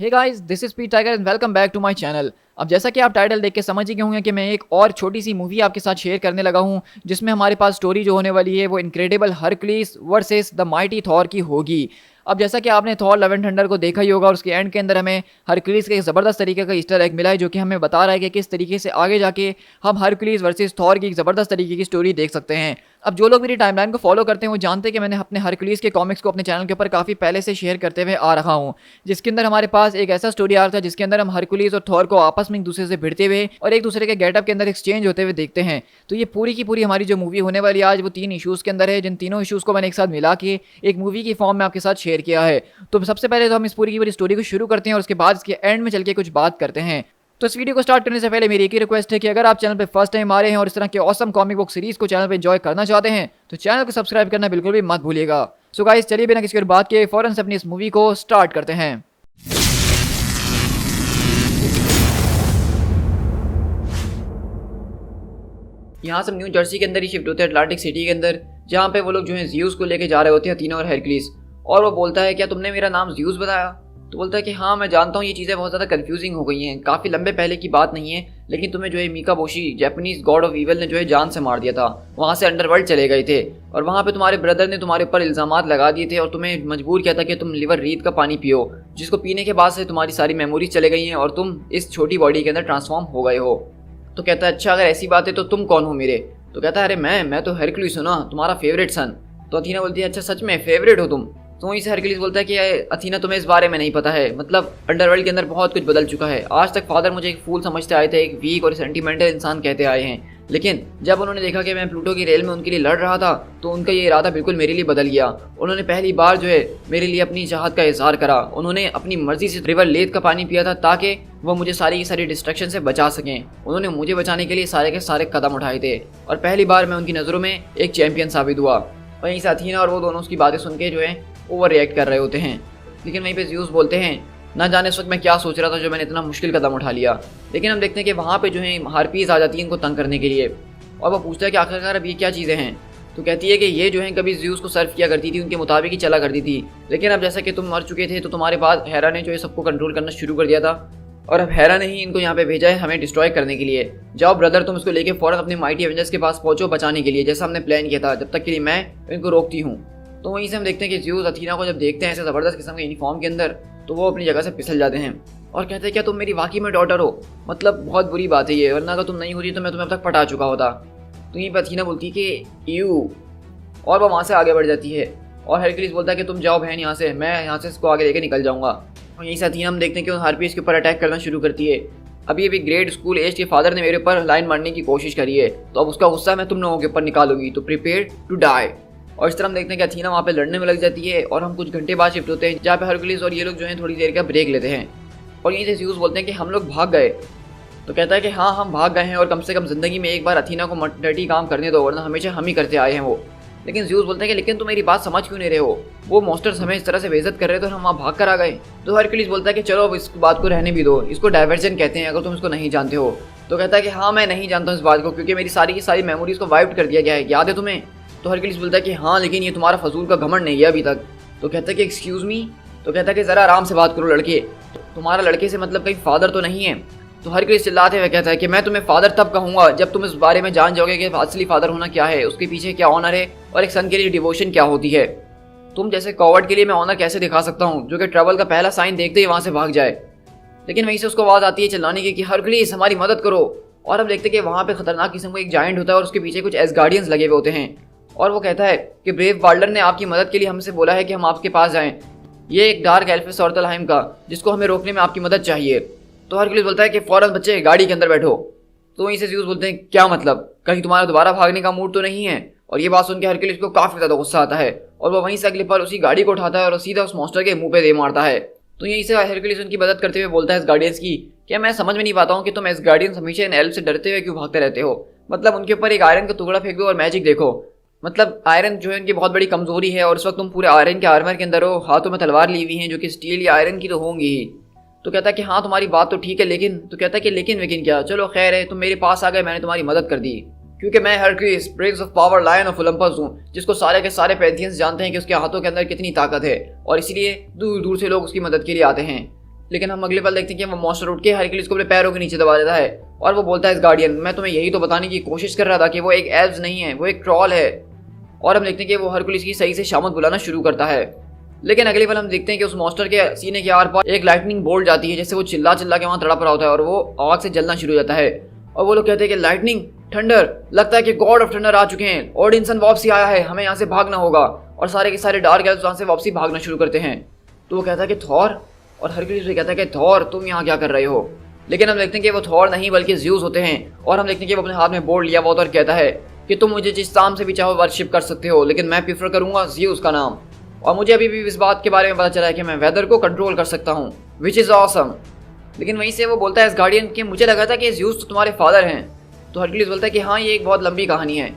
Hey guys, this is P Tiger and welcome back to my channel. अब जैसा कि आप टाइटल देख के समझ ही गए होंगे कि मैं एक और छोटी सी मूवी आपके साथ शेयर करने लगा हूं, जिसमें हमारे पास स्टोरी जो होने वाली है वो incredible Hercules versus the mighty Thor की होगी। अब जैसा कि आपने थॉर लव एंड थंडर को देखा ही होगा और उसके एंड के अंदर हमें हरक्यूलिस का एक ज़बरदस्त तरीके का ईस्टर एग मिला है, जो कि हमें बता रहा है कि किस तरीके से आगे जाके हम हरक्यूलिस वर्सेस थॉर की एक ज़बरदस्त तरीके की स्टोरी देख सकते हैं। अब जो लोग मेरी टाइमलाइन को फॉलो करते हैं वो जानते हैं कि मैंने अपने हरक्यूलिस के कॉमिक्स को अपने चैनल के ऊपर काफ़ी पहले से शेयर करते हुए आ रहा हूँ, जिसके अंदर हमारे पास एक ऐसा स्टोरी आर्क था जिसके अंदर हम हरक्यूलिस और थॉर को आपस में एक दूसरे से भिड़ते हुए और एक दूसरे के गेटअप के अंदर एक्सचेंज होते हुए देखते हैं। तो ये पूरी की पूरी हमारी जो मूवी होने वाली है आज वो 3 इश्यूज़ के अंदर है, जिन तीनों इश्यूज़ को मैंने एक साथ मिला के एक मूवी की फॉर्म में आपके साथ शेयर किया है। तो सबसे पहले तो हम इस पूरी की पूरी स्टोरी को शुरू करते हैं और उसके बाद इसके एंड में चल के कुछ बात करते हैं। तो इस वीडियो को स्टार्ट करने से पहले मेरी एक ही रिक्वेस्ट है कि अगर आप चैनल पे फर्स्ट टाइम आ रहे हैं और इस तरह के ऑसम कॉमिक बुक सीरीज को चैनल पे एंजॉय करना चाहते हैं तो चैनल को सब्सक्राइब करना बिल्कुल भी मत भूलिएगा। सो गाइस, चलिए बिना किसी और बात के फौरन से अपनी इस मूवी को स्टार्ट करते हैं। यहाँ से न्यू जर्सी के अंदर ही शिफ्ट होते हैं अटलांटिक सिटी के अंदर, जहाँ पे वो लोग जो है ज़्यूस को लेके जा रहे होते हैं, अथीना और हरक्यूलिस। और वो बोलता है क्या तुमने मेरा नाम ज़्यूस बताया? तो बोलता है कि हाँ मैं जानता हूँ, ये चीज़ें बहुत ज़्यादा कंफ्यूजिंग हो गई हैं, काफ़ी लंबे पहले की बात नहीं है, लेकिन तुम्हें जो है मिकाबोशी जापानीज गॉड ऑफ ईविल ने जो है जान से मार दिया था। वहाँ से अंडरवर्ल्ड चले गए थे और वहाँ पे तुम्हारे ब्रदर ने तुम्हारे ऊपर इल्ज़ामात लगा दिए थे और तुम्हें मजबूर किया था कि तुम लिवर रीत का पानी पियो, जिसको पीने के बाद से तुम्हारी सारी मेमोरीज चले गई हैं और तुम इस छोटी बॉडी के अंदर ट्रांसफॉर्म हो गए हो। तो कहता है अच्छा अगर ऐसी बात है तो तुम कौन हो मेरे? तो कहता है अरे मैं तो हरक्यूलिस हूँ ना, तुम्हारा फेवरेट सन। तो अथीना बोलती है अच्छा सच में फेवरेट हो तुम? तो वहीं से हरक्यूलिस बोलता है कि अथीना तुम्हें इस बारे में नहीं पता है, मतलब अंडरवर्ल्ड के अंदर बहुत कुछ बदल चुका है। आज तक फादर मुझे एक फूल समझते आए थे, एक वीक और सेंटिमेंटल इंसान कहते आए हैं, लेकिन जब उन्होंने देखा कि मैं प्लूटो की रेल में उनके लिए लड़ रहा था तो उनका ये इरादा बिल्कुल मेरे लिए बदल गया। उन्होंने पहली बार जो है मेरे लिए अपनी चाहत का इजहार करा। उन्होंने अपनी मर्जी से रिवर लेथ का पानी पिया था ताकि वो मुझे सारी की सारी डिस्ट्रक्शन से बचा सकें। उन्होंने मुझे बचाने के लिए सारे के सारे कदम उठाए थे और पहली बार मैं उनकी नज़रों में एक चैंपियन साबित हुआ। वहीं से अथीना और वो दोनों उसकी बातें सुन के जो है ओवर रिएक्ट कर रहे होते हैं, लेकिन वहीं पे ज़्यूस बोलते हैं ना जाने इस वक्त मैं क्या सोच रहा था जो मैंने इतना मुश्किल कदम उठा लिया। लेकिन हम देखते हैं कि वहाँ पे जो है हार्पीज आ जाती है इनको तंग करने के लिए और वो पूछता है कि आखिरकार अब ये क्या चीज़ें हैं। तो कहती है कि ये जो है कभी ज़्यूस को सर्व किया करती थी, उनके मुताबिक ही चला करती थी, लेकिन अब जैसा कि तुम मर चुके थे तो तुम्हारे बाद हेरा ने जो है सबको कंट्रोल करना शुरू कर दिया था और अब हेरा ने ही इनको यहाँ पे भेजा है हमें डिस्ट्रॉय करने के लिए। जाओ ब्रदर तुम इसको लेके फौरन अपने माइटी एवेंजर्स के पास पहुंचो बचाने के लिए, जैसा हमने प्लान किया था, जब तक के लिए मैं इनको रोकती हूँ। तो वहीं से हम देखते हैं कि ज़्यूस अथीना को जब देखते हैं ऐसे ज़बरदस्त किस्म के यूनिफॉर्म के अंदर तो वो अपनी जगह से फिसल जाते हैं और कहते हैं क्या तुम मेरी वाकई में डॉटर हो? मतलब बहुत बुरी बात है ये, वरना अगर तुम नहीं होती तो मैं तुम्हें अब तक पटा चुका होता। तो यहीं पर अथीना बोलती है कि यू, और वो वहाँ से आगे बढ़ जाती है और हरक्यूलिस बोलता है कि तुम जाओ बहन यहाँ से, मैं यहाँ से इसको आगे लेके निकल जाऊँगा। और यहीं से अथीना हम देखते हैं कि वो हार्पीज के ऊपर अटैक करना शुरू करती है। अभी अभी ग्रेड स्कूल एज के फादर ने मेरे ऊपर लाइन मारने की कोशिश करी है, तो अब उसका गुस्सा मैं तुम लोगों के ऊपर निकालूंगी, तो प्रिपेयर टू डाई। और इस तरह हम देखते हैं कि अथीना वहाँ पे लड़ने में लग जाती है और हम कुछ घंटे बाद शिफ्ट होते हैं जहाँ पे हरक्यूलिस और ये लोग जो है थोड़ी देर का ब्रेक लेते हैं और यहीं से ज़्यूस बोलते हैं कि हम लोग भाग गए। तो कहता है कि हाँ हम भाग गए हैं और कम से कम ज़िंदगी में एक बार अथीना को डर्टी काम करने दो, वरना हमेशा हम ही करते आए हैं वो। लेकिन ज़्यूस बोलते हैं कि लेकिन तुम मेरी बात समझ क्यों नहीं रहे हो, वो मॉन्स्टर्स हमें इस तरह से बेइज्जत कर रहे थे और हम वहाँ भाग कर आ गए। तो हरक्यूलिस बोलता है कि चलो अब इस बात को रहने भी दो, इसको डाइवर्जन कहते हैं अगर तुम इसको नहीं जानते हो। तो कहता है कि हाँ मैं नहीं जानता हूँ इस बात को, क्योंकि मेरी सारी की सारी मेमोरीज को वाइप कर दिया गया है, याद है तुम्हें? तो हरक्यूलिस बोलता है कि हाँ लेकिन ये तुम्हारा फजूल का घमंड नहीं है अभी तक। तो कहता है कि एक्सक्यूज़ मी। तो कहता है कि ज़रा आराम से बात करो लड़के, तुम्हारा लड़के से मतलब कहीं फादर तो नहीं है? तो हरक्यूलिस चिल्लाते हुए कहता है कि मैं तुम्हें फादर तब कहूँगा जब तुम इस बारे में जान जाओगे कि असली फादर होना क्या है, उसके पीछे क्या ऑनर है और एक सन के लिए डिवोशन क्या होती है। तुम जैसे कॉवर्ड के लिए मैं ऑनर कैसे दिखा सकता हूँ जो कि ट्रबल का पहला साइन देखते ही वहाँ से भाग जाए। लेकिन वहीं से उसको आवाज़ आती है चिल्लाने की कि हरक्यूलिस हमारी मदद करो। और हम देखते हैं कि वहाँ पे खतरनाक किस्म का एक जायंट होता है और उसके पीछे कुछ एसगार्डियंस लगे हुए होते हैं और वो कहता है कि ब्रेव वाल्डर ने आपकी मदद के लिए हमसे बोला है कि हम आपके पास जाएं। ये एक डार्क एल्फ सॉर्टलहाइम का, जिसको हमें रोकने में आपकी मदद चाहिए। तो हरक्यूलिस बोलता है कि फौरन बच्चे गाड़ी के अंदर बैठो। तो वहीं से ज़्यूस बोलते हैं क्या मतलब, कहीं तुम्हारा दोबारा भागने का मूड तो नहीं है? और ये बात सुन के हरक्यूलिस को काफ़ी ज़्यादा गुस्सा आता है और वो वहीं से अगले पल उसी गाड़ी को उठाता है और सीधा उस मॉन्स्टर के मुंह पे दे मारता है। तो यहीं से हरक्यूलिस उनकी मदद करते हुए बोलता है एसगार्डियंस की कि मैं समझ में नहीं पाता हूँ कि तुम एसगार्डियंस हमेशा इन एल्फ से डरते हुए क्यों भागते रहते हो। मतलब उनके ऊपर एक आयरन का टुकड़ा फेंक दो और मैजिक देखो। मतलब आयरन जो है उनकी बहुत बड़ी कमजोरी है और इस वक्त तुम पूरे आयरन के आर्मर के अंदर हो, हाथों में तलवार ली हुई हैं जो कि स्टील या आयरन की तो होंगी ही। तो कहता है कि हाँ तुम्हारी बात तो ठीक है, लेकिन तो कहता है कि लेकिन क्या, चलो खैर है तुम मेरे पास आ गए, मैंने तुम्हारी मदद कर दी क्योंकि मैं Hercules prince of power lion of Olympus हूँ, जिसको सारे के सारे पैंथियंस जानते हैं कि उसके हाथों के अंदर कितनी ताकत है और इसलिए दूर दूर से लोग उसकी मदद के लिए आते हैं। लेकिन हम अगले पल देखते हैं कि वो मॉन्स्टर उठ के हरक्यूलिस को अपने पैरों के नीचे दबा देता है और वो बोलता है इस गार्डियन, मैं तुम्हें यही तो बताने की कोशिश कर रहा था कि वो एक एल्व्स नहीं है, वो एक ट्रॉल है। और हम देखते हैं कि वो हरक्यूलिस की सही से शामत बुलाना शुरू करता है। लेकिन अगले पल हम देखते हैं कि उस मॉन्स्टर के सीने के आर पार एक लाइटनिंग बोल्ट जाती है, जैसे वो चिल्ला चिल्ला के वहां तड़प रहा होता है और वो आग से जलना शुरू हो जाता है। और वो लोग कहते हैं कि लाइटनिंग, थंडर, लगता है कि गॉड ऑफ थंडर आ चुके हैं, ओडिनसन वापसी आया है, हमें यहाँ से भागना होगा। और सारे के सारे डार्क एल्व्स वहां से वापसी भागना शुरू करते हैं। तो वो कहता है कि थॉर, और हरक्यूलिस भी कहता है कि थॉर तुम यहाँ क्या कर रहे हो। लेकिन हम देखते हैं कि वो थॉर नहीं बल्कि ज़्यूस होते हैं। और हम देखते हैं कि वो अपने हाथ में बोर्ड लिया हुआ होता है और कहता है कि तुम मुझे जिस नाम से भी चाहो वर्शिप कर सकते हो, लेकिन मैं प्रीफर करूंगा ज़्यूस का नाम। और मुझे अभी भी इस बात के बारे में पता चला है कि मैं वेदर को कंट्रोल कर सकता हूँ, विच इज़ ऑसम। लेकिन वहीं से वो बोलता है इस गार्डियन कि मुझे लगा था कि ज़्यूस तो तुम्हारे फादर हैं। तो हरक्यूलिस बोलता है कि हाँ, ये एक बहुत लंबी कहानी है।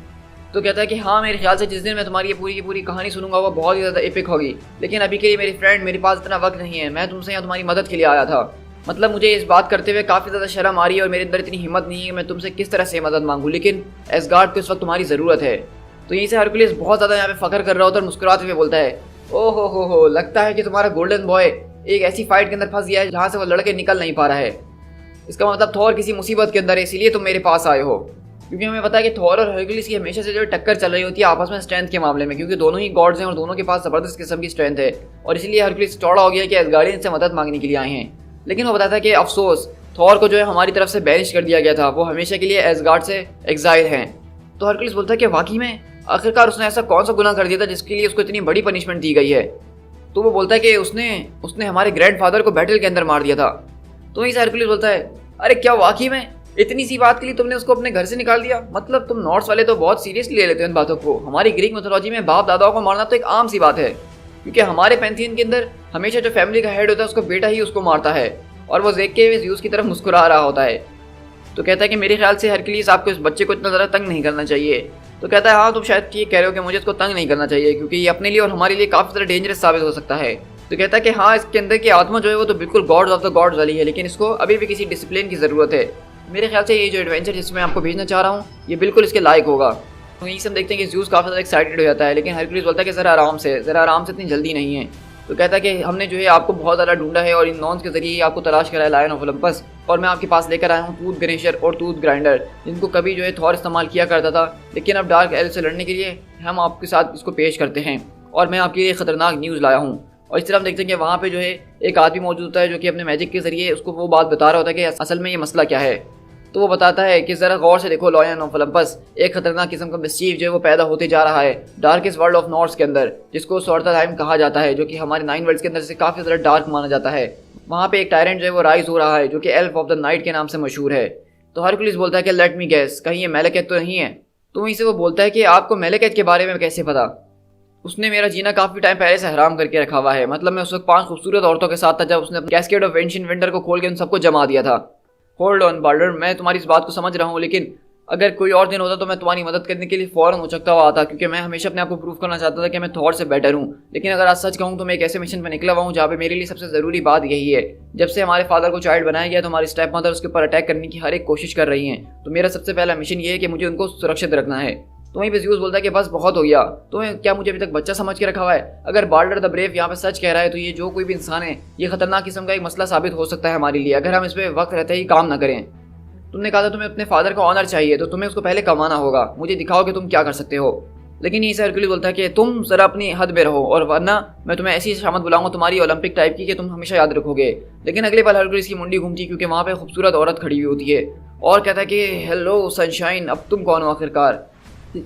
तो कहता है कि हाँ, मेरे ख्याल से जिस दिन मैं तुम्हारी ये पूरी की पूरी कहानी सुनूंगा वो बहुत ही ज़्यादा एपिक होगी, लेकिन अभी के लिए मेरी फ्रेंड मेरे पास इतना वक्त नहीं है, मैं तुमसे यहाँ तुम्हारी मदद के लिए आया था। मतलब मुझे इस बात करते हुए काफ़ी ज़्यादा शर्म आ रही है और मेरे अंदर इतनी हिम्मत नहीं है मैं तुमसे किस तरह से मदद मांगूँ, लेकिन एसगार्ड को इस वक्त तुम्हारी ज़रूरत है। तो यहीं से हरक्यूलिस बहुत ज़्यादा यहाँ पे फखर कर रहा होता है और मुस्कुराते हुए बोलता है, ओ हो, लगता है कि तुम्हारा गोल्डन बॉय एक ऐसी फाइट के अंदर फंस गया है जहाँ से वो लड़के निकल नहीं पा रहा है। इसका मतलब थॉर किसी मुसीबत के अंदर है, इसीलिए तुम मेरे पास आए हो। क्योंकि हमें पता है कि थॉर और हरक्यूलिस की हमेशा से जो टक्कर चल रही होती है आपस में स्ट्रेंथ के मामले में, क्योंकि दोनों ही गॉड्स हैं और दोनों के पास ज़बरदस्त किस्म की स्ट्रेंथ है। और इसीलिए हरक्यूलिस चौड़ा हो गया कि एसगार्डियन से मदद मांगने के लिए आए हैं। लेकिन वो बताता है कि अफसोस, थॉर को जो है हमारी तरफ से बैनिश कर दिया गया था, वो हमेशा के लिए एसगार्ड से एग्जाइल हैं। तो हरक्यूलिस बोलता है कि वाकई में आखिरकार उसने ऐसा कौन सा गुनाह कर दिया था जिसके लिए उसको इतनी बड़ी पनिशमेंट दी गई है। तो वो बोलता है कि उसने हमारे ग्रैंडफादर को बैटल के अंदर मार दिया था। तो वहीं से हरक्यूलिस बोलता है, अरे क्या वाकई में इतनी सी बात के लिए तुमने उसको अपने घर से निकाल दिया? मतलब तुम नॉर्थ वाले तो बहुत सीरियसली ले लेते हो इन बातों को। हमारी ग्रीक मिथोलॉजी में बाप दादाओं को मारना तो एक आम सी बात है, क्योंकि हमारे पैंथियन के अंदर हमेशा जो फैमिली का हेड होता है उसको बेटा ही उसको मारता है। और वो देख के ज़्यूस की तरफ मुस्कुरा रहा होता है। तो कहता है कि मेरे ख्याल से हरक्यूलिस आपको इस बच्चे को इतना ज़्यादा तंग नहीं करना चाहिए। तो कहता है हाँ, तुम शायद ठीक कह रहे हो कि मुझे इसको तंग नहीं करना चाहिए, क्योंकि ये अपने लिए और हमारे लिए काफ़ी ज़्यादा डेंजरस साबित हो सकता है। तो कहता है कि हाँ, इसके अंदर की आत्मा जो है वो तो बिल्कुल गॉड्स ऑफ द गॉड्स वाली है, लेकिन इसको अभी भी किसी डिसिप्लिन की ज़रूरत है। मेरे ख्याल से ये जो एडवेंचर जिसमें आपको भेजना चाह रहा हूँ ये बिल्कुल इसके लायक होगा। तो यहीं से हम देखते हैं कि ज़्यूस काफ़ी ज़्यादा एक्साइटेड हो जाता है, लेकिन हरक्यूलिस बोलता है कि ज़रा आराम से, इतनी जल्दी नहीं है। तो कहता है कि हमने जो है आपको बहुत ज़्यादा ढूंढा है और इन नॉन्स के जरिए ही आपको तलाश करा है लायन ऑफ ओलंपस, और मैं आपके पास लेकर आया हूँ टूथ ग्रेशर और टूथ ग्राइंडर, जिनको कभी जो है थॉर इस्तेमाल किया करता था, लेकिन अब डार्क एल्व से लड़ने के लिए हम आपके साथ इसको पेश करते हैं और मैं आपके लिए ख़तरनाक न्यूज़ लाया हूँ। और इस तरह हम देखते हैं कि वहाँ पे जो है एक आदमी मौजूद होता है जो कि अपने मैजिक के जरिए उसको वो बात बता रहा होता है कि असल में ये मसला क्या है। तो वो बताता है कि ज़रा गौर से देखो लायन ऑफ ओलंपस, एक खतरनाक किस्म का मिस्चीफ जो है वो पैदा होते जा रहा है डार्केस्ट वर्ल्ड ऑफ नॉर्थ के अंदर, जिसको स्वार्थाइम कहा जाता है, जो कि हमारे 9 वर्ल्ड्स के अंदर से काफ़ी ज़्यादा डार्क माना जाता है। वहाँ पे एक टायरेंट जो है वो राइज हो रहा है जो कि एल्फ ऑफ द नाइट के नाम से मशहूर है। तो हरक्यूलिस बोलता है कि लेट मी गेस, कहीं ये मेलेकेत तो नहीं है? तो वहीं से वो बोलता है कि आपको मेलेकेत के बारे में कैसे पता? उसने मेरा जीना काफ़ी टाइम पहले से हराम करके रखा हुआ है। मतलब मैं उस वक्त 5 खूबसूरत औरतों के साथ था जब उसने कैस्केड ऑफ एंशिएंट विंटर को खोल के उन सबको जमा दिया था। होल्ड ऑन बाल्डर, मैं तुम्हारी इस बात को समझ रहा हूँ, लेकिन अगर कोई और दिन होता तो मैं तुम्हारी मदद करने के लिए फ़ौरन उचकता हुआ आता, क्योंकि मैं हमेशा अपने आप को प्रूव करना चाहता था कि मैं थॉर से बेटर हूँ। लेकिन अगर आज सच कहूँ तो मैं एक ऐसे मिशन पर निकला हुआ हूँ जहाँ पे मेरे लिए सबसे ज़रूरी बात यही है। जब से हमारे फादर को चाइल्ड बनाया गया तो हमारी स्टेप मदर उसके ऊपर अटैक करने की हर एक कोशिश कर रही हैं। तो मेरा सबसे पहला मिशन ये है कि मुझे उनको सुरक्षित रखना है। तो वहीं पे ज़्यूस बोलता है कि बस बहुत हो गया, तुम्हें क्या मुझे अभी तक बच्चा समझ के रखा हुआ है? अगर बाल्डर द ब्रेव यहाँ पे सच कह रहा है तो ये जो कोई भी इंसान है ये खतरनाक किस्म का एक मसला साबित हो सकता है हमारे लिए, अगर हम इस पर वक्त रहते ही काम ना करें। तुमने कहा था तुम्हें अपने फादर का ऑनर चाहिए, तो तुम्हें उसको पहले कमाना होगा, मुझे दिखाओ कि तुम क्या कर सकते हो। लेकिन यहीं से हरक्यूलिस बोलता है कि तुम ज़रा अपनी हद में रहो, और वरना मैं तुम्हें ऐसी शामत बुलाऊंगा तुम्हारी ओलंपिक टाइप की कि तुम हमेशा याद रखोगे। लेकिन अगले पल हरक्यूलिस की मुंडी घूमती क्योंकि वहाँ पे खूबसूरत औरत खड़ी हुई होती है और कहता है कि हेलो सनशाइन, अब तुम कौन हो आखिरकार?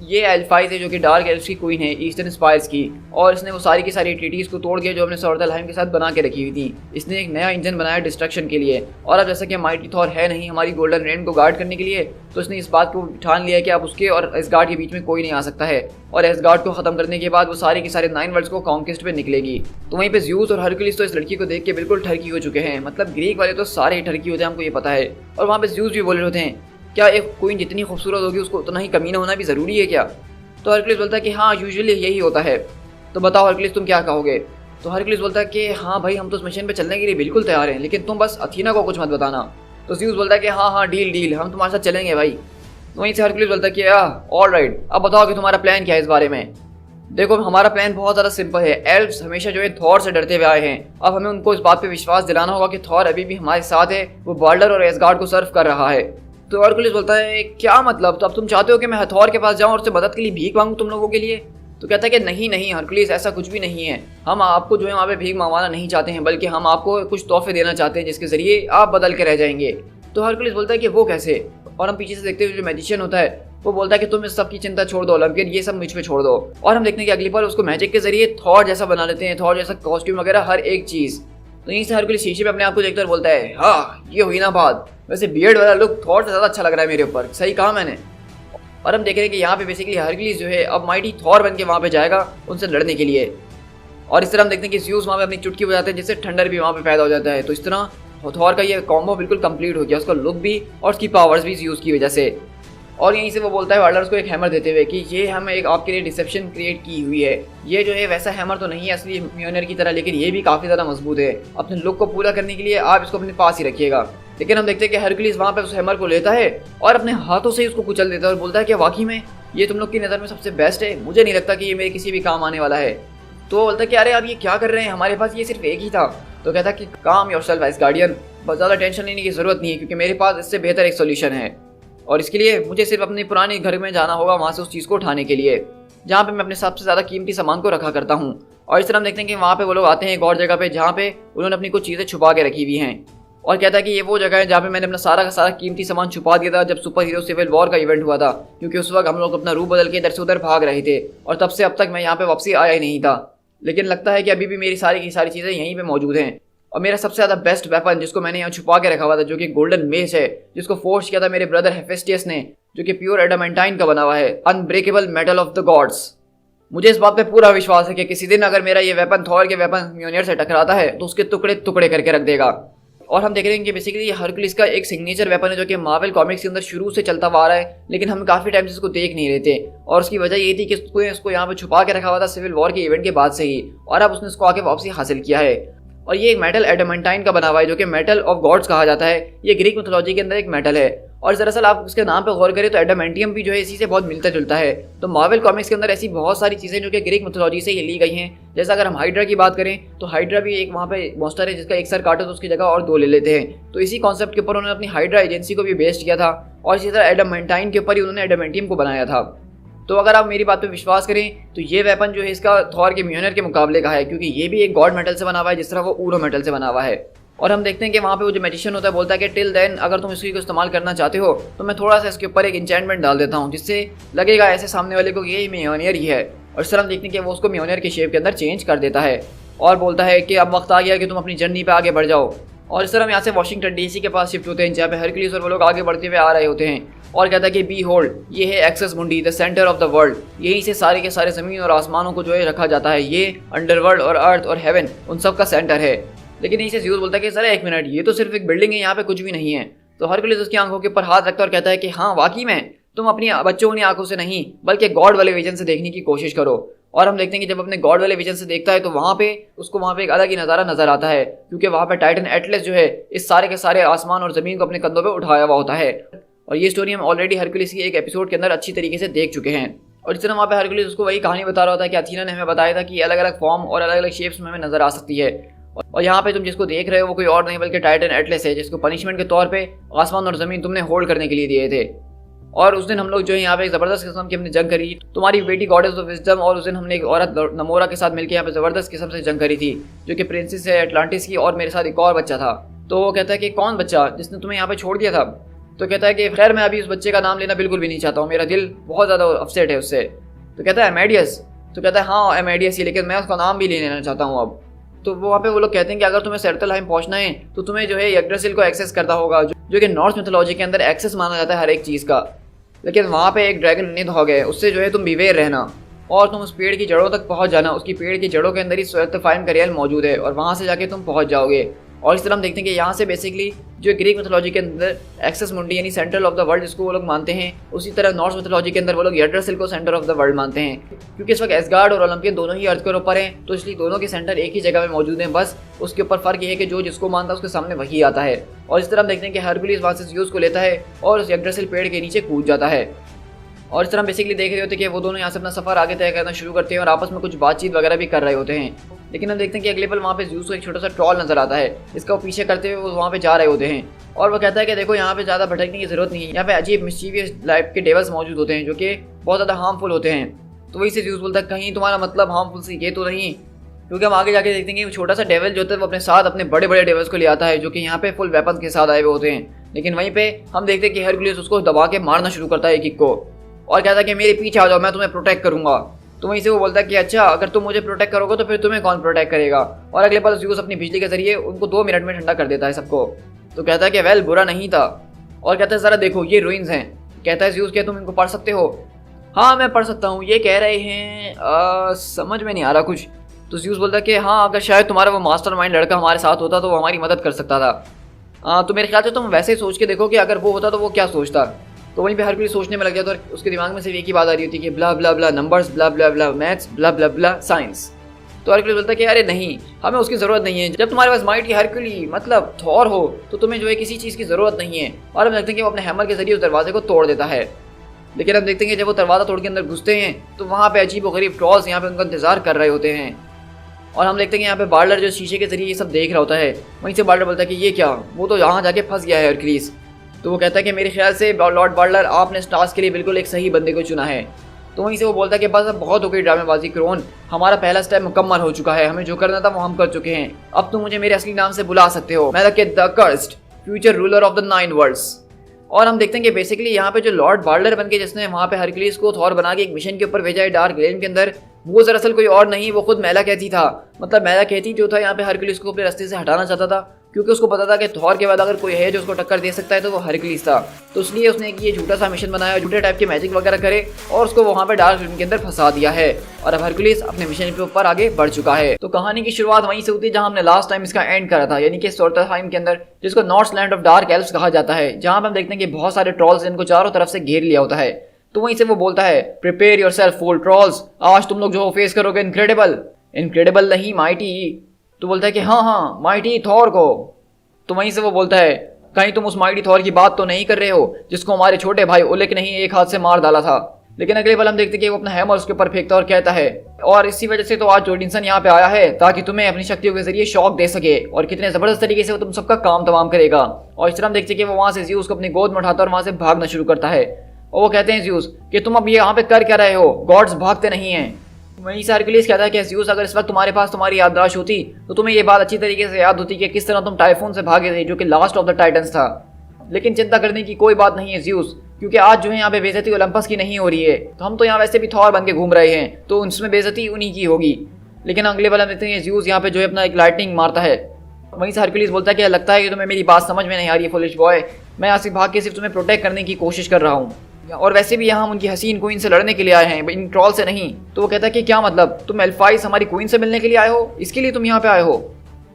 ये एल्फाइज है जो कि डार्क एल्फ्स की क्वीन है, ईस्टर्न स्पायर्स की, और इसने वो सारी की सारी ट्रीटीज़ को तोड़ दिया जो हमने स्वार्थाइम के साथ बना के रखी हुई थी। इसने एक नया इंजन बनाया डिस्ट्रक्शन के लिए, और अब जैसा कि माइटी थॉर है नहीं हमारी गोल्डन रेन को गार्ड करने के लिए, तो इसने इस बात को ठान लिया कि अब उसके और एसगार्ड के बीच में कोई नहीं आ सकता है, और एसगार्ड को ख़त्म करने के बाद वो सारे के सारे 9 वर्ल्ड्स को कॉन्क्वेस्ट पे निकलेगी। तो वहीं पे ज़्यूस और हरक्यूलिस तो इस लड़की को देख के बिल्कुल ठरकी हो चुके हैं। मतलब ग्रीक वाले तो सारे ही ठरकी होते हैं, हमको ये पता है। और वहाँ पे ज़्यूस भी बोल रहे होते हैं क्या एक क्वीन जितनी खूबसूरत होगी उसको उतना ही कमीना होना भी ज़रूरी है क्या? तो हरक्यूलिस बोलता है कि हाँ, यूजुअली यही होता है। तो बताओ हरक्यूलिस तुम क्या कहोगे? तो हरक्यूलिस बोलता है कि हाँ भाई, हम तो उस मिशन पे चलने के लिए बिल्कुल तैयार हैं, लेकिन तुम बस अथीना को कुछ मत बताना। तो ज़्यूस बोलता है कि हाँ डील, हम तुम्हारे साथ चलेंगे भाई। तो वहीं से हरक्यूलिस बोलता है कि ऑल राइट, अब बताओ कि तुम्हारा प्लान क्या है इस बारे में। देखो हमारा प्लान बहुत ज़्यादा सिंपल है। एल्व्स हमेशा जो है थॉर से डरते हुए आए हैं। अब हमें उनको इस बात पे विश्वास दिलाना होगा कि थॉर अभी भी हमारे साथ है, वो बाल्डर और एसगार्ड को सर्व कर रहा है। तो हरकुलिस बोलता है क्या मतलब, तो अब तुम चाहते हो कि मैं थॉर के पास जाऊं और उससे मदद के लिए भीख मांगू तुम लोगों के लिए? तो कहता है कि नहीं नहीं हरकुलिस, ऐसा कुछ भी नहीं है। हम आपको जो है वहाँ पे भीख मंगवाना नहीं चाहते हैं, बल्कि हम आपको कुछ तोहफे देना चाहते हैं जिसके जरिए आप बदल के रह जाएंगे। तो हरकुलिस बोलता है कि वो कैसे? और हम पीछे से देखते हुए जो मैजिशियन होता है वो बोलता है कि तुम इस सब की चिंता छोड़ दो ओलंपियन, ये सब मुझ पे छोड़ दो। और हम देखते हैं कि अगली बार उसको मैजिक के जरिए थॉर जैसा बना लेते हैं, थॉर जैसा कॉस्ट्यूम वगैरह हर एक चीज। तो यहीं से हरकुलिस शीशे पे अपने आप को देखता है और बोलता है हाँ ये हुई ना बात, वैसे बियर्ड वाला लुक थॉर से ज्यादा अच्छा लग रहा है मेरे ऊपर, सही कहा मैंने। और हम देख रहे हैं कि यहाँ पे बेसिकली हरकुलिस जो है अब माइटी थॉर बन के वहाँ पे जाएगा उनसे लड़ने के लिए। और इस तरह हम देखते हैं कि ज़्यूस वहाँ पे अपनी चुटकी बजाते हैं जिससे थंडर भी वहाँ पे पैदा हो जाता है। तो इस तरह थॉर का ये कॉम्बो बिल्कुल कंप्लीट हो गया, उसका लुक भी और उसकी पावर्स भी ज़्यूस की वजह से। और यहीं से वो बोलता है वाल्डर्स को एक हैमर देते हुए कि ये हम एक आपके लिए डिसेप्शन क्रिएट की हुई है। ये जो है वैसा हैमर तो नहीं है असली म्योनियर की तरह, लेकिन ये भी काफ़ी ज़्यादा मजबूत है। अपने लुक को पूरा करने के लिए आप इसको अपने पास ही रखिएगा। लेकिन हम देखते हैं कि हरकुलिस वहाँ पे उस हैमर को लेता है और अपने हाथों से ही उसको कुचल देता है और बोलता है कि वाकई में ये तुम लोग की नज़र में सबसे बेस्ट है, मुझे नहीं लगता कि ये मेरे किसी भी काम आने वाला है। तो वो बोलता है कि अरे आप ये क्या कर रहे हैं, हमारे पास ये सिर्फ एक ही था। तो कहता है कि काम योरसेल्फ एज गार्डियन, बस ज़्यादा टेंशन लेने की ज़रूरत नहीं है क्योंकि मेरे पास इससे बेहतर एक सोल्यूशन है। और इसके लिए मुझे सिर्फ अपने पुराने घर में जाना होगा, वहाँ से उस चीज़ को उठाने के लिए जहाँ पे मैं अपने सबसे ज़्यादा कीमती सामान को रखा करता हूँ। और इस तरह हम देखते हैं कि वहाँ पे वो लोग आते हैं एक और जगह पे जहाँ पे उन्होंने अपनी कुछ चीज़ें छुपा के रखी हुई हैं। और कहता है कि ये वो जगह है जहाँ पे मैंने अपना सारा का सारा कीमती सामान छुपा दिया था जब सुपर हीरो सिविल वॉर का इवेंट हुआ था, क्योंकि उस वक्त हम लोग अपना रूप बदल के इधर से उधर भाग रहे थे और तब से अब तक मैं यहाँ पे वापसी आया ही नहीं था। लेकिन लगता है कि अभी भी मेरी सारी की सारी चीज़ें यहीं पे मौजूद हैं। और मेरा सबसे ज़्यादा बेस्ट वेपन जिसको मैंने यहाँ छुपा के रखा हुआ था, जो कि गोल्डन मेज है, जिसको फोर्स किया था मेरे ब्रदर हेफेस्टियस ने, जो कि प्योर एडामेंटाइन का बना हुआ है, unbreakable metal of the gods. मुझे इस बात पे पूरा विश्वास है कि किसी दिन अगर मेरा ये वेपन थॉर के वेपन म्योनियर से टकराता है तो उसके टुकड़े टुकड़े करके रख देगा। और हम देख रहे हैं कि बेसिकली ये हरकुलिस का एक सिग्नेचर वेपन है जो कि मार्वल कॉमिक्स के अंदर शुरू से चलता हुआ आ रहा है, लेकिन हम काफ़ी टाइम से इसको देख नहीं रहे थे। और उसकी वजह ये थी कि इसको यहाँ पे छुपा के रखा हुआ था सिविल वॉर के इवेंट के बाद से ही, और अब उसने इसको आके वापसी हासिल किया है। और ये एक मेटल एडामेंटाइन का बना हुआ है जो कि मेटल ऑफ गॉड्स कहा जाता है। ये ग्रीक मिथोलॉजी के अंदर एक मेटल है और दरअसल आप उसके नाम पे गौर करें तो एडामेंटियम भी जो है इसी से बहुत मिलता जुलता है। तो मार्वल कॉमिक्स के अंदर ऐसी बहुत सारी चीज़ें जो कि ग्रीक मिथोलॉजी से ही ली गई हैं। जैसा अगर हम हाइड्रा की बात करें तो हाइड्रा भी एक वहाँ पे मॉन्स्टर है जिसका एक सर काटो तो उसकी जगह और दो ले लेते हैं। तो इसी कॉन्सेप्ट के ऊपर उन्होंने अपनी हाइड्रा एजेंसी को भी बेस्ड किया था और इसी तरह एडामेंटाइन के ऊपर ही उन्होंने एडामेंटियम को बनाया था। तो अगर आप मेरी बात पे विश्वास करें तो ये वेपन जो है इसका थॉर के म्योनियर के मुकाबले का है, क्योंकि ये भी एक गॉड मेटल से बना हुआ है जिस तरह वो ऊरो मेटल से बना हुआ है। और हम देखते हैं कि वहाँ पे वो जो मैजिशियन होता है बोलता है कि टिल देन अगर तुम इसको इस्तेमाल करना चाहते हो तो मैं थोड़ा सा इसके ऊपर एक इंचेंटमेंट डाल देता हूँ जिससे लगेगा ऐसे सामने वाले को ये म्योनियर ही है। और इस तरह हम देखते हैं कि वो उसको म्योनियर के शेप के अंदर चेंज कर देता है और बोलता है कि अब वक्त आ गया कि तुम अपनी जर्नी पे आगे बढ़ जाओ। और इस तरह हम यहाँ से वॉशिंगटन डीसी के पास शिफ्ट होते हैं जहाँ पे हरकुलिस और वो लोग आगे बढ़ते हुए आ रहे होते हैं। और कहता है कि बी होल्ड, ये है एक्सेस मुंडी, the centre of the world. यहीं से सारे के सारे ज़मीन और आसमानों को जो है रखा जाता है। ये अंडरवर्ल्ड और अर्थ और हेवन उन सब का सेंटर है। लेकिन यहीं से ज़्यूस बोलता है कि सर एक मिनट, ये तो सिर्फ एक बिल्डिंग है, यहाँ पे कुछ भी नहीं है। तो हरकुलिस उसकी आंखों के ऊपर हाथ रखता है और कहता है कि हाँ वाकई में तुम अपनी बच्चों की आंखों से नहीं बल्कि गॉड वाले विजन से देखने की कोशिश करो। और हम देखते हैं कि जब अपने गॉड वाले विजन से देखता है तो वहाँ पे एक अलग ही नज़ारा नजर आता है, क्योंकि वहाँ पे टाइटन एटलस जो है इस सारे के सारे आसमान और ज़मीन को अपने कंधों पे उठाया हुआ होता है। और ये स्टोरी हम ऑलरेडी हरकुलिस की एक एपिसोड के अंदर अच्छी तरीके से देख चुके हैं। और इस तरह वहाँ पे हरकुलिस उसको वही कहानी बता रहा होता है कि अथीना ने हमें बताया था कि अलग अलग फॉर्म और अलग अलग शेप्स में हमें नजर आ सकती है। और यहाँ पे तुम जिसको देख रहे हो वो कोई और नहीं बल्कि टाइटन एटलस है, जिसको पनिशमेंट के तौर पे आसमान और ज़मीन तुमने होल्ड करने के लिए दिए थे। और उस दिन हम लोग जो है यहाँ पे एक ज़बरदस्त किस्म की हमने जंग करी, तुम्हारी बेटी गॉडेस ऑफ विजडम, और उस दिन हमने एक औरत नमोरा के साथ मिलकर यहाँ पे ज़बरदस्त किस्म से जंग करी थी जो कि प्रिंसेस है एटलांटिस की, और मेरे साथ एक और बच्चा था। तो वो कहता है कि कौन बच्चा जिसने तुम्हें यहाँ पे छोड़ दिया था? तो कहता है कि खैर मैं अभी उस बच्चे का नाम लेना बिल्कुल भी नहीं चाहता हूँ, मेरा दिल बहुत ज़्यादा अपसेट है उससे। तो कहता है एमेडियस? तो कहता है हाँ एमेडियस ही, लेकिन मैं उसका नाम भी ले लेना चाहता हूँ अब। तो वहाँ पे वो लोग कहते हैं कि अगर तुम्हें सेर्टलहाइम पहुँचना है तो तुम्हें जो है यग्ड्रासिल को एक्सेस करना होगा, जो कि नॉर्थ मिथोलॉजी के अंदर एक्सेस माना जाता है हर एक चीज़ का। लेकिन वहाँ पे एक ड्रैगन निडहॉग है, उससे जो है तुम बिवेर रहना और तुम उस पेड़ की जड़ों तक पहुँच जाना। उसकी पेड़ की जड़ों के अंदर ही सेर्टलहाइम का रियल मौजूद है और वहाँ से जाके तुम पहुँच जाओगे। और इस तरह हम देखते हैं कि यहाँ से बेसिकली जो ग्रीक मिथोलॉजी के अंदर एक्सेस मुंडी यानी सेंट्रल ऑफ द वर्ल्ड जिसको वो लोग मानते हैं, उसी तरह नॉर्थ मिथोलॉजी के अंदर वो लोग यग्ड्रासिल को सेंटर ऑफ द वर्ल्ड मानते हैं। क्योंकि इस वक्त एसगार्ड और ओलंपियन दोनों ही अर्थ के ऊपर हैं, तो इसलिए दोनों के सेंटर एक ही जगह में मौजूद हैं। बस उसके ऊपर फ़र्क ये है कि जो जिसको मानता है उसके सामने वही आता है। और इस तरह हम देखते हैं कि हरकुलिस वहाँ से ज़्यूस को लेता है और उस यग्ड्रासिल पेड़ के नीचे कूद जाता है। और इस तरह हम बेसिकली देख रहे होते हैं कि वो दोनों यहाँ से अपना सफर आगे तय करना शुरू करते हैं और आपस में कुछ बातचीत वगैरह भी कर रहे होते हैं। लेकिन हम देखते हैं कि अगले पल वहाँ पे ज़्यूस को एक छोटा सा ट्रॉल नजर आता है, इसका वो पीछे करते हुए वो वहाँ पे जा रहे होते हैं और वो कहता है कि देखो यहाँ पे ज़्यादा भटकने की जरूरत नहीं है, यहाँ पे अजीब मिस्चीवियस लाइफ के डेवल्स मौजूद होते हैं जो कि बहुत ज़्यादा हार्मफुल होते हैं। तो वही से ज़्यूस बोलता है कहीं तुम्हारा मतलब हार्मफुल से ये तो नहीं, क्योंकि हम आगे जाके देखते हैं कि छोटा सा डेवल जो होता है वो अपने साथ अपने बड़े बड़े डेवल्स को ले आता है जो कि यहाँ पे फुल वेपन के साथ आए हुए होते हैं। लेकिन वहीं पे हम देखते हैं कि हरकुलिस उसको दबा के मारना शुरू करता है एक को और कहता है कि मेरे पीछे आ जाओ, मैं तुम्हें प्रोटेक्ट करूंगा। तो वहीं से वो बोलता है कि अच्छा अगर तुम मुझे प्रोटेक्ट करोगे तो फिर तुम्हें कौन प्रोटेक्ट करेगा। और अगले पल ज़्यूस अपनी बिजली के जरिए उनको 2 मिनट में ठंडा कर देता है सबको। तो कहता है कि वेल बुरा नहीं था और कहता है ज़रा देखो ये रुइंस हैं। कहता है ज़्यूस क्या तुम इनको पढ़ सकते हो? हाँ मैं पढ़ सकता हूँ, ये कह रहे हैं समझ में नहीं आ रहा कुछ। तो ज़्यूस बोलता है कि हाँ अगर शायद तुम्हारा वो मास्टरमाइंड लड़का हमारे साथ होता तो वो हमारी मदद कर सकता था। तो मेरे ख्याल से तुम वैसे ही सोच के देखो कि अगर वो होता तो वो क्या सोचता। तो वहीं पे हर कोई सोचने में लग जाता और उसके दिमाग में सिर्फ एक ही बात आ रही होती है कि ब्ला ब्ला ब्ला नंबर्स, ब्ला ब्ला ब्ला मैथ्स, ब्ला ब्ला ब्ला साइंस। तो हरकुलिस बोलता है कि अरे नहीं, हमें उसकी ज़रूरत नहीं है। जब तुम्हारे पास माइटी हरकुली मतलब थॉर हो तो तुम्हें जो है किसी चीज़ की ज़रूरत नहीं है। और हम देखते हैं कि वो अपने हैमर के जरिए उस दरवाजे को तोड़ देता है। लेकिन हम देखते हैं कि जब वो दरवाज़ा तोड़ के अंदर घुसते हैं तो वहाँ पे अजीब व गरीब ट्रॉल्स यहाँ पे उनका इंतजार कर रहे होते हैं। और हम देखते हैं कि यहाँ पे बार्डर जो शीशे के जरिए ये सब देख रहा होता है, वहीं से बार्डर बोलता है कि ये क्या, वो तो यहाँ जाके फंस गया है हरकुलिस। तो वो कहता है कि मेरे ख्याल से लॉर्ड बार्डर आपने इस टास्क के लिए बिल्कुल एक सही बंदे को चुना है। तो वहीं से वो बोलता है कि बस अब बहुत हो गई ड्रामेबाजी क्रोन, हमारा पहला स्टेप मुकम्मल हो चुका है, हमें जो करना था वो हम कर चुके हैं, अब तुम मुझे मेरे असली नाम से बुला सकते हो, मैं the cursed future ruler of the 9 worlds. और हम देखते हैं कि बेसिकली यहाँ पे जो लॉर्ड बार्डर बन के जिसने वहाँ पे हरकुलिस को थॉर बना के एक मिशन के ऊपर भेजा है डार्क रेलम के अंदर, वो दरअसल कोई और नहीं, वो खुद मैला कहती था। मतलब मैला कहती जो था यहाँ पे हरकुलिस को अपने रास्ते से हटाना चाहता था, क्योंकि उसको पता था कि थॉर के बाद अगर कोई है जो उसको टक्कर दे सकता है तो वो हरकुलिस था। तो इसलिए उसने एक ये झूठा सा मिशन बनाया, झूठे टाइप के मैजिक वगैरह करे और उसको वहाँ पे डार्क रेलम के अंदर फंसा दिया है। और अब हरकुलिस अपने मिशन के ऊपर आगे बढ़ चुका है। तो कहानी की शुरुआत वहीं से होती है जहाँ हमने लास्ट टाइम इसका एंड करा था, यानी कि सोर्टरहाइम के अंदर, जिसको north land of dark elves कहा जाता है, जहाँ पे हम देखते हैं कि बहुत सारे ट्रॉल्स इनको चारों तरफ से घेर लिया होता है। तो वहीं से वो बोलता है प्रिपेयर योरसेल्फ फुल ट्रॉल्स, आज तुम लोग जो फेस करोगे इनक्रेडिबल नहीं माइटी। तो बोलता है कि हाँ माइटी थॉर को। तो वहीं से वो बोलता है कहीं तुम उस माइटी थॉर की बात तो नहीं कर रहे हो जिसको हमारे छोटे भाई ओलेक ने ही एक हाथ से मार डाला था। लेकिन अगले पल हम देखते हैं कि वो अपना हैमर उसके ऊपर फेंकता और कहता है और इसी वजह से तो आज जोडिनसन यहाँ पे आया है ताकि तुम्हें अपनी शक्तियों के जरिए शॉक दे सके और कितने जबरदस्त तरीके से वो तुम सबका काम तमाम करेगा। और इस तरह हम देखते हैं कि वो वहाँ से ज़्यूस को अपनी गोद में उठाता और वहाँ से भागना शुरू करता है। और वो कहते हैं ज़्यूस कि तुम अब यहाँ पे कर क्या रहे हो, गॉड्स भागते नहीं हैं। वहीं से हरकुलिस कहता है कि ज़्यूस अगर इस वक्त तुम्हारे पास तुम्हारी याददाश्त होती तो तुम्हें ये बात अच्छी तरीके से याद होती कि किस तरह तुम टाइफून से भागे थे जो कि लास्ट ऑफ द टाइटन्स था। लेकिन चिंता करने की कोई बात नहीं है ज़्यूस, क्योंकि आज जो है यहाँ पे बेइज्जती ओलंपस की नहीं हो रही है, तो हम तो यहाँ वैसे भी थॉर बन के घूम रहे हैं, तो उसमें बेइज्जती उन्हीं की होगी। लेकिन अगले वाला देखते हैं ज़्यूस यहाँ पे जो है अपना एक लाइटनिंग मारता है। वहीं से हरकुलिस बोलता है कि लगता है कि तुम्हें मेरी बात समझ में नहीं आ रही है फुलिश बॉय, मैं यहाँ से भाग के सिर्फ तुम्हें प्रोटेक्ट करने की कोशिश कर रहा हूँ और वैसे भी यहाँ हम उनकी हसीन क्वीन से लड़ने के लिए आए हैं, इन ट्रॉल से नहीं। तो वो कहता है कि क्या मतलब, तुम एल्फाइस हमारी क्वीन से मिलने के लिए आए हो, इसके लिए तुम यहाँ पे आए हो?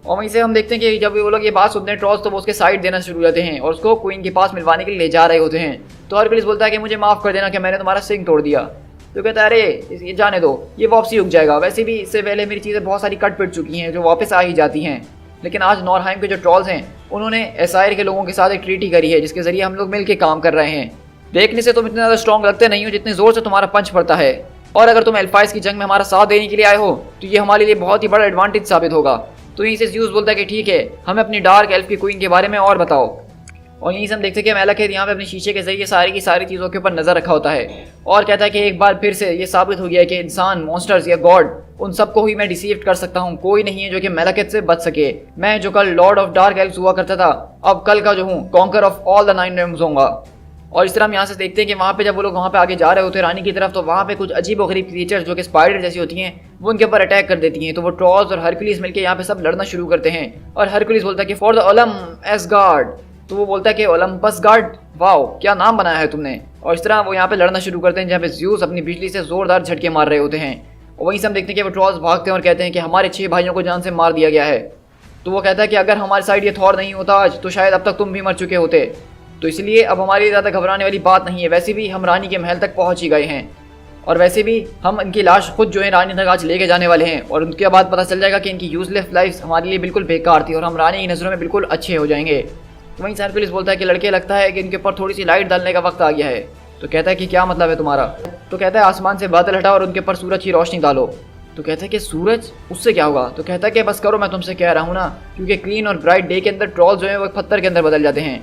और वहीं से हम देखते हैं कि जब वो लोग ये बात सुनते हैं ट्रॉल्स, तो वो उसके साइड देना शुरू हो जाते हैं और उसको क्वीन के पास मिलवाने के लिए ले जा रहे होते हैं। तो हरकुलिस बोलता है कि मुझे माफ़ कर देना कि मैंने तुम्हारा सिंग तोड़ दिया। तो कहता है अरे ये जाने दो, ये वापसी रुक जाएगा, वैसे भी इससे पहले मेरी चीज़ें बहुत सारी कट पिट चुकी हैं जो वापस आ ही जाती हैं। लेकिन आज नॉरहेम के जो ट्रॉल्स हैं उन्होंने एसायर के लोगों के साथ एक ट्रीटी करी है जिसके जरिए हम लोग मिल के काम कर रहे हैं। देखने से तुम इतने ज़्यादा स्ट्रॉन्ग लगते नहीं हो जितने ज़ोर से तुम्हारा पंच पड़ता है, और अगर तुम एल्फाइस की जंग में हमारा साथ देने के लिए आए हो तो ये हमारे लिए बहुत ही बड़ा एडवांटेज साबित होगा। तो यहीं से ज़्यूस बोलता है कि ठीक है, हमें अपनी डार्क एल्फ की क्वीन के बारे में और बताओ। और यहीं से हम देखते हैं कि मेलाकेत यहाँ पे अपने शीशे के जरिए सारी की सारी चीज़ों के ऊपर नज़र रखा होता है और कहता है कि एक बार फिर से ये साबित हो गया है कि इंसान, मॉन्स्टर्स या गॉड, उन सबको ही मैं डिसीव कर सकता हूँ, कोई नहीं है जो कि मेलाकेत से बच सके। मैं जो कल लॉर्ड ऑफ डार्क एल्व्स हुआ करता था, अब कल का जो हूँ conquer of all the 9 realms होऊंगा। और इस तरह हम यहाँ से देखते हैं कि वहाँ पे जब वो लोग वहाँ पे आगे जा रहे होते हैं रानी की तरफ, तो वहाँ पे कुछ अजीब और गरीब क्रिएचर्स जो कि स्पाइडर जैसी होती हैं वो उनके ऊपर अटैक कर देती हैं। तो वो ट्रॉल्स और हरकुलिस मिलकर यहाँ पे सब लड़ना शुरू करते हैं और हरकुलिस बोलता है कि फॉर द ओलम एसगार्ड। तो वो बोलता है कि ओलंपस गार्ड, वाओ क्या नाम बनाया है तुमने। और इस तरह वो यहाँ पे लड़ना शुरू करते हैं जहाँ पे ज़्यूस अपनी बिजली से जोरदार झटके मार रहे होते हैं। और वहीं से हम देखते हैं कि वो ट्रॉल्स भागते हैं और कहते हैं कि हमारे 6 भाइयों को जान से मार दिया गया है। तो वो कहता है कि अगर हमारे साइड ये थॉर नहीं होता आज तो शायद अब तक तुम भी मर चुके होते, तो इसलिए अब हमारी ज़्यादा घबराने वाली बात नहीं है। वैसे भी हम रानी के महल तक पहुँच ही गए हैं और वैसे भी हम इनकी लाश खुद जो है रानी तक आज लेके जाने वाले हैं और उनके बाद पता चल जाएगा कि इनकी यूजलेस लाइफ हमारे लिए बिल्कुल बेकार थी और हम रानी की नज़रों में बिल्कुल अच्छे हो जाएंगे। तो वहीं हरकुलिस बोलता है कि लड़के लगता है कि इनके ऊपर थोड़ी सी लाइट डालने का वक्त आ गया है। तो कहता है कि क्या मतलब है तुम्हारा? तो कहता है आसमान से बादल हटाओ और उनके ऊपर सूरज की रोशनी डालो। तो कहता है कि सूरज, उससे क्या होगा? तो कहता है कि बस करो, मैं तुमसे कह रहा हूँ ना, क्योंकि क्लीन और ब्राइट डे के अंदर ट्रॉल्स जो है वो पत्थर के अंदर बदल जाते हैं।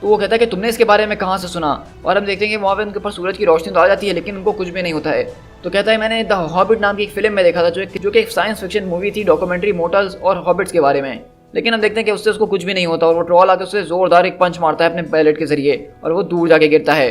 तो वो कहता है कि तुमने इसके बारे में कहाँ से सुना? और हम देखते हैं कि वहाँ पे उनके ऊपर सूरज की रोशनी तो आ जाती है लेकिन उनको कुछ भी नहीं होता है। तो कहता है मैंने द हॉबिट नाम की एक फिल्म में देखा था, जो कि एक साइंस फिक्शन मूवी थी, डॉक्यूमेंट्री मोर्टल्स और हॉबिट्स के बारे में। लेकिन हम देखते हैं कि उससे उसको कुछ भी नहीं होता और वो ट्रॉल आके उससे जोरदार एक पंच मारता है अपने पैलेट के जरिए और वो दूर जाके गिरता है।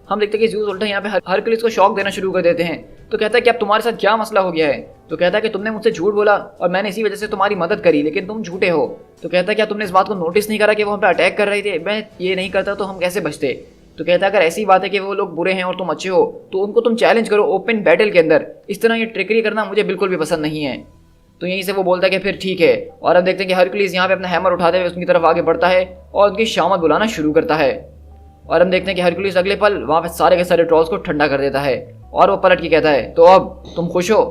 हम देखते हैं कि ज़्यूस उल्टा यहाँ पे हरक्यूलिस को शॉक देना शुरू कर देते हैं। तो कहता है कि अब तुम्हारे साथ क्या मसला हो गया है? तो कहता है कि तुमने मुझसे झूठ बोला और मैंने इसी वजह से तुम्हारी मदद करी, लेकिन तुम झूठे हो। तो कहता है क्या तुमने इस बात को नोटिस नहीं करा कि वो हम पे अटैक कर रहे थे? मैं ये नहीं करता तो हम कैसे बचते? तो कहता है अगर ऐसी बात है कि वो लोग बुरे हैं और तुम अच्छे हो तो उनको तुम चैलेंज करो ओपन बैटल के अंदर। इस तरह ये ट्रिकरी करना मुझे बिल्कुल भी पसंद नहीं है। तो यहीं से वो बोलता है कि फिर ठीक है। और अब देखते हैं कि हरक्यूलिस यहाँ पे अपना हैमर उठाते हुए उसकी तरफ आगे बढ़ता है और उनकी शामत बुलाना शुरू करता है। और हम देखते हैं कि हरक्यूलिस अगले पल वहाँ पे सारे के सारे ट्रॉल्स को ठंडा कर देता है और वो पलट के कहता है तो अब तुम खुश हो?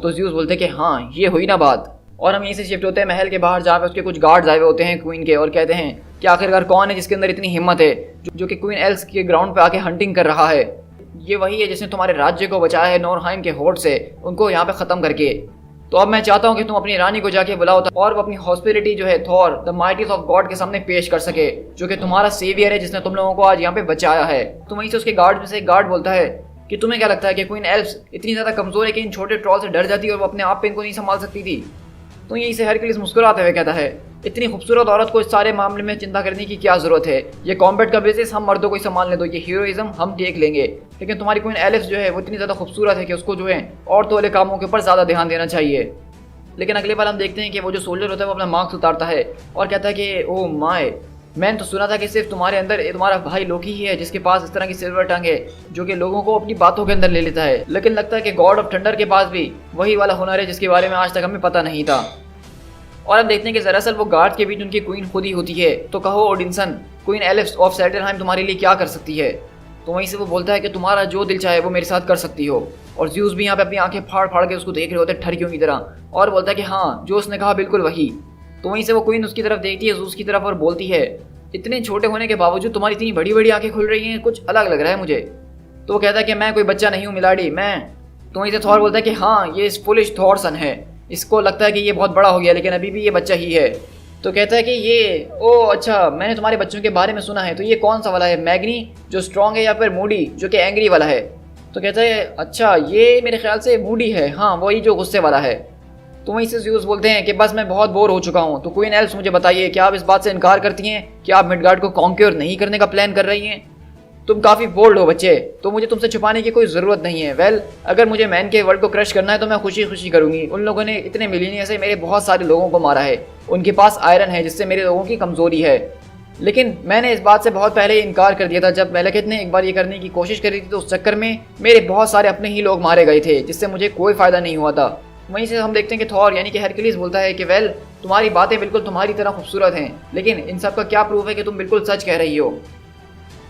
तो ज़्यूस बोलते हैं कि हाँ, ये हुई ना बात। और हम यहीं से शिफ्ट होते हैं महल के बाहर, जहाँ पे उसके कुछ गार्ड्स आए हुए होते हैं क्वीन के, और कहते हैं कि आखिरकार कौन है जिसके अंदर इतनी हिम्मत है जो कि क्वीन एल्स के ग्राउंड पे आके हंटिंग कर रहा है। ये वही है जिसने तुम्हारे राज्य को बचाया है नोरहाइम के होड़ से, उनको यहाँ पे ख़त्म करके। तो अब मैं चाहता हूँ कि तुम अपनी रानी को जाके बुलाओ और वो अपनी हॉस्पिटलिटी जो है थॉर द माइटीज ऑफ गॉड के सामने पेश कर सके, जो कि तुम्हारा सेवियर है जिसने तुम लोगों को आज यहाँ पे बचाया है। तो वहीं से उसके गार्ड में से एक गार्ड बोलता है कि तुम्हें क्या लगता है कि क्वीन एल्व्स इतनी ज़्यादा कमज़ोर है कि इन छोटे ट्रॉल से डर जाती है और वो अपने आप पे इनको नहीं संभाल सकती थी? तो यहीं से हरक्यूलिस मुस्कुराते हुए कहता है इतनी खूबसूरत औरत को इस सारे मामले में चिंता करने की क्या ज़रूरत है? ये कॉम्बैट का बेसिस हम मर्दों को ही संभालने दो, ये हीरोइज्म हम देख लेंगे। लेकिन तुम्हारी क्वीन एलिस जो है वो इतनी ज़्यादा खूबसूरत है कि उसको जो है औरतों वाले कामों के ऊपर ज़्यादा ध्यान देना चाहिए। लेकिन अगले बार हम देखते हैं कि वो जो सोल्जर होता है वो अपना मास्क उतारता है और कहता है कि ओ माय, मैंने तो सुना था कि सिर्फ तुम्हारे अंदर तुम्हारा भाई लोकी ही है जिसके पास इस तरह की सिल्वर टंग है जो कि लोगों को अपनी बातों के अंदर ले लेता है। लेकिन लगता है कि गॉड ऑफ थंडर के पास भी वही वाला हुनर है जिसके बारे में आज तक हमें पता नहीं था। और हम देखते हैं कि दरअसल वो गार्ड के बीच उनकी क्वीन खुद ही होती है। तो कहो ओडिनसन, क्वीन एलिस ऑफ सैटरहाइम तुम्हारे लिए क्या कर सकती है? तो वहीं से वो बोलता है कि तुम्हारा जो दिल चाहे वो मेरे साथ कर सकती हो। और ज़्यूस भी यहाँ पे अपनी आंखें फाड़ फाड़ के उसको देख रहे होते हैं ठरकियों की तरह, और बोलता है कि हाँ, जो उसने कहा बिल्कुल वही। तो वहीं से वो क्वीन उसकी तरफ देखती है, ज़्यूस की तरफ, और बोलती है इतने छोटे होने के बावजूद तुम्हारी इतनी बड़ी बड़ी आंखें खुल रही हैं, कुछ अलग लग रहा है मुझे। तो वो कहता है कि मैं कोई बच्चा नहीं हूँ मिलाडी, मैं। तो वहीं से थॉर बोलता है कि हाँ, ये फुलिश थॉरसन है, इसको लगता है कि ये बहुत बड़ा हो गया लेकिन अभी भी ये बच्चा ही है। तो कहता है कि ये ओ अच्छा, मैंने तुम्हारे बच्चों के बारे में सुना है, तो ये कौन सा वाला है, मैग्नी जो स्ट्रॉन्ग है या फिर मूडी जो कि एंग्री वाला है? तो कहता है अच्छा, ये मेरे ख्याल से मूडी है, हाँ वही जो गुस्से वाला है। तो वहीं से ज़्यूस बोलते हैं कि बस मैं बहुत बोर हो चुका हूँ। तो क्वीन एल्व्स मुझे बताइए, क्या आप इस बात से इनकार करती हैं कि आप मिडगार्ड को कॉन्क्योर नहीं करने का प्लान कर रही हैं? तुम काफ़ी बोल्ड हो बच्चे, तो मुझे तुमसे छुपाने की कोई ज़रूरत नहीं है। वेल, अगर मुझे मैन के वर्ल्ड को क्रश करना है तो मैं खुशी खुशी करूँगी। उन लोगों ने इतने मिलियनियर से मेरे बहुत सारे लोगों को मारा है, उनके पास आयरन है जिससे मेरे लोगों की कमज़ोरी है। लेकिन मैंने इस बात से बहुत पहले इनकार कर दिया था। जब मेलेकेथ ने एक बार ये करने की कोशिश करी थी तो उस चक्कर में मेरे बहुत सारे अपने ही लोग मारे गए थे जिससे मुझे कोई फ़ायदा नहीं हुआ था। वहीं से हम देखते हैं कि थॉर यानी कि हरक्यूलिस बोलता है कि वेल, तुम्हारी बातें बिल्कुल तुम्हारी तरह खूबसूरत हैं, लेकिन इन सब का क्या प्रूफ है कि तुम बिल्कुल सच कह रही हो?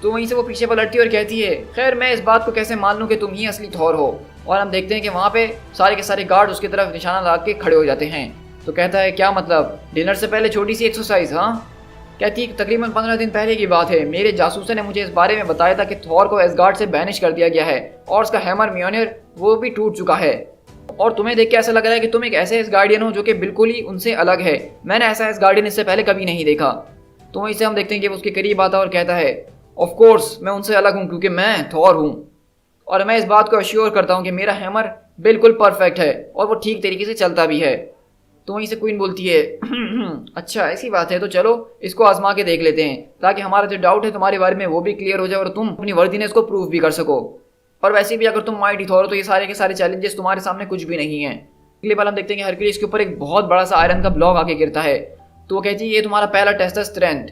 तो वहीं से वो पीछे पलटती है और कहती है खैर मैं इस बात को कैसे मान लूँ कि तुम ही असली थॉर हो? और हम देखते हैं कि वहाँ पे सारे के सारे गार्ड उसकी तरफ निशाना लगा के खड़े हो जाते हैं। तो कहता है क्या मतलब, डिनर से पहले छोटी सी एक्सरसाइज? हाँ। कहती है तकरीबन 15 दिन पहले की बात है, मेरे जासूसों ने मुझे इस बारे में बताया था कि थॉर को एसगार्ड से बैनिश कर दिया गया है और उसका हैमर म्योनिर वो भी टूट चुका है। और तुम्हें देख के ऐसा लग रहा है कि तुम एक ऐसे एसगार्डियन हो जो कि बिल्कुल ही उनसे अलग है। मैंने ऐसा एसगार्डियन इससे पहले कभी नहीं देखा। तो वहीं से हम देखते हैं कि वो उसके करीब आता है और कहता है ऑफ कोर्स मैं उनसे अलग हूँ क्योंकि मैं थॉर हूँ, और मैं इस बात को अश्योर करता हूँ कि मेरा हैमर बिल्कुल परफेक्ट है और वो ठीक तरीके से चलता भी है। तो वहीं से क्वीन बोलती है अच्छा ऐसी बात है, तो चलो इसको आजमा के देख लेते हैं ताकि हमारा जो डाउट है तुम्हारे बारे में वो भी क्लियर हो जाए और तुम अपनी वर्दीनेस को प्रूव भी कर सको। और वैसे भी अगर तुम माइटी थॉर हो तो ये सारे के सारे चैलेंजेस तुम्हारे सामने कुछ भी नहीं है। अगले बार हम देखते हैं कि हरक्यूलिस के ऊपर एक बहुत बड़ा सा आयरन का ब्लॉक आके गिरता है। तो वो कहती है ये तुम्हारा पहला टेस्ट है स्ट्रेंथ।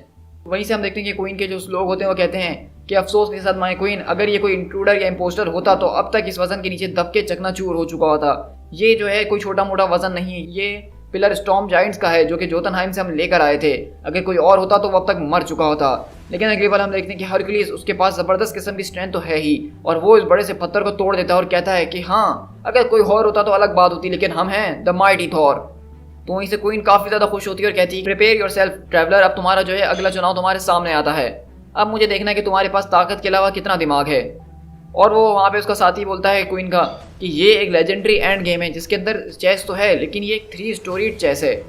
वहीं से हम देखते हैं कि क्वीन के जो लोग होते हैं वो कहते हैं कि अफसोस के साथ माय क्वीन, अगर ये कोई इंट्रूडर या इम्पोस्टर होता तो अब तक इस वजन के नीचे दब के चकनाचूर हो चुका होता। ये जो है कोई छोटा मोटा वजन नहीं, ये पिलर स्टॉर्म जाइंट्स का है जो कि जोतनहाइम से हम लेकर आए थे। अगर कोई और होता तो वो अब तक मर चुका होता। लेकिन अगली बार हम देखते हैं कि हरक्यूलिस उसके पास ज़बरदस्त किस्म की स्ट्रेंथ तो है ही, और वो इस बड़े से पत्थर को तोड़ देता है और कहता है कि हाँ अगर कोई और होता तो अलग बात होती, लेकिन हम हैं द माइटी थॉर। तो वहीं से क्वीन काफ़ी ज़्यादा खुश होती है और कहती है प्रिपेयर योरसेल्फ ट्रैवलर, अब तुम्हारा जो है अगला चुनाव तुम्हारे सामने आता है। अब मुझे देखना है कि तुम्हारे पास ताकत के अलावा कितना दिमाग है। और वो वहाँ पे उसका साथी बोलता है क्वीन का कि ये एक लेजेंडरी एंड गेम है जिसके अंदर चेस तो है लेकिन ये एक 3 स्टोरीड चेस है।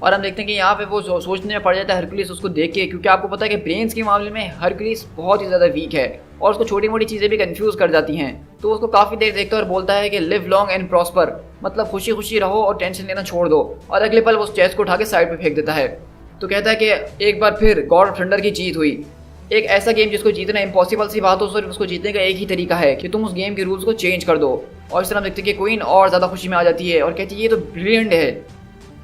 और हम देखते हैं कि यहाँ पे वो सोचने में पड़ जाता है हरकुलिस उसको देख के, क्योंकि आपको पता है कि ब्रेन्स के मामले में हरकुलिस बहुत ही ज़्यादा वीक है और उसको छोटी मोटी चीज़ें भी कंफ्यूज कर जाती हैं। तो उसको काफ़ी देर देखता है और बोलता है कि लिव लॉन्ग एंड प्रॉस्पर, मतलब खुशी खुशी रहो और टेंशन लेना छोड़ दो। और अगले पल वो उस चेस को उठा के साइड पर फेंक देता है। तो कहता है कि एक बार फिर गॉड ऑफ थंडर की जीत हुई। एक ऐसा गेम जिसको जीतना इम्पॉसिबल सी बात हो, सिर्फ उसको जीतने का एक ही तरीका है कि तुम उस गेम के रूल्स को चेंज कर दो। और इस तरह हम देखते हैं कि क्वीन और ज़्यादा खुशी में आ जाती है और कहती है ये तो ब्रिलियंट है।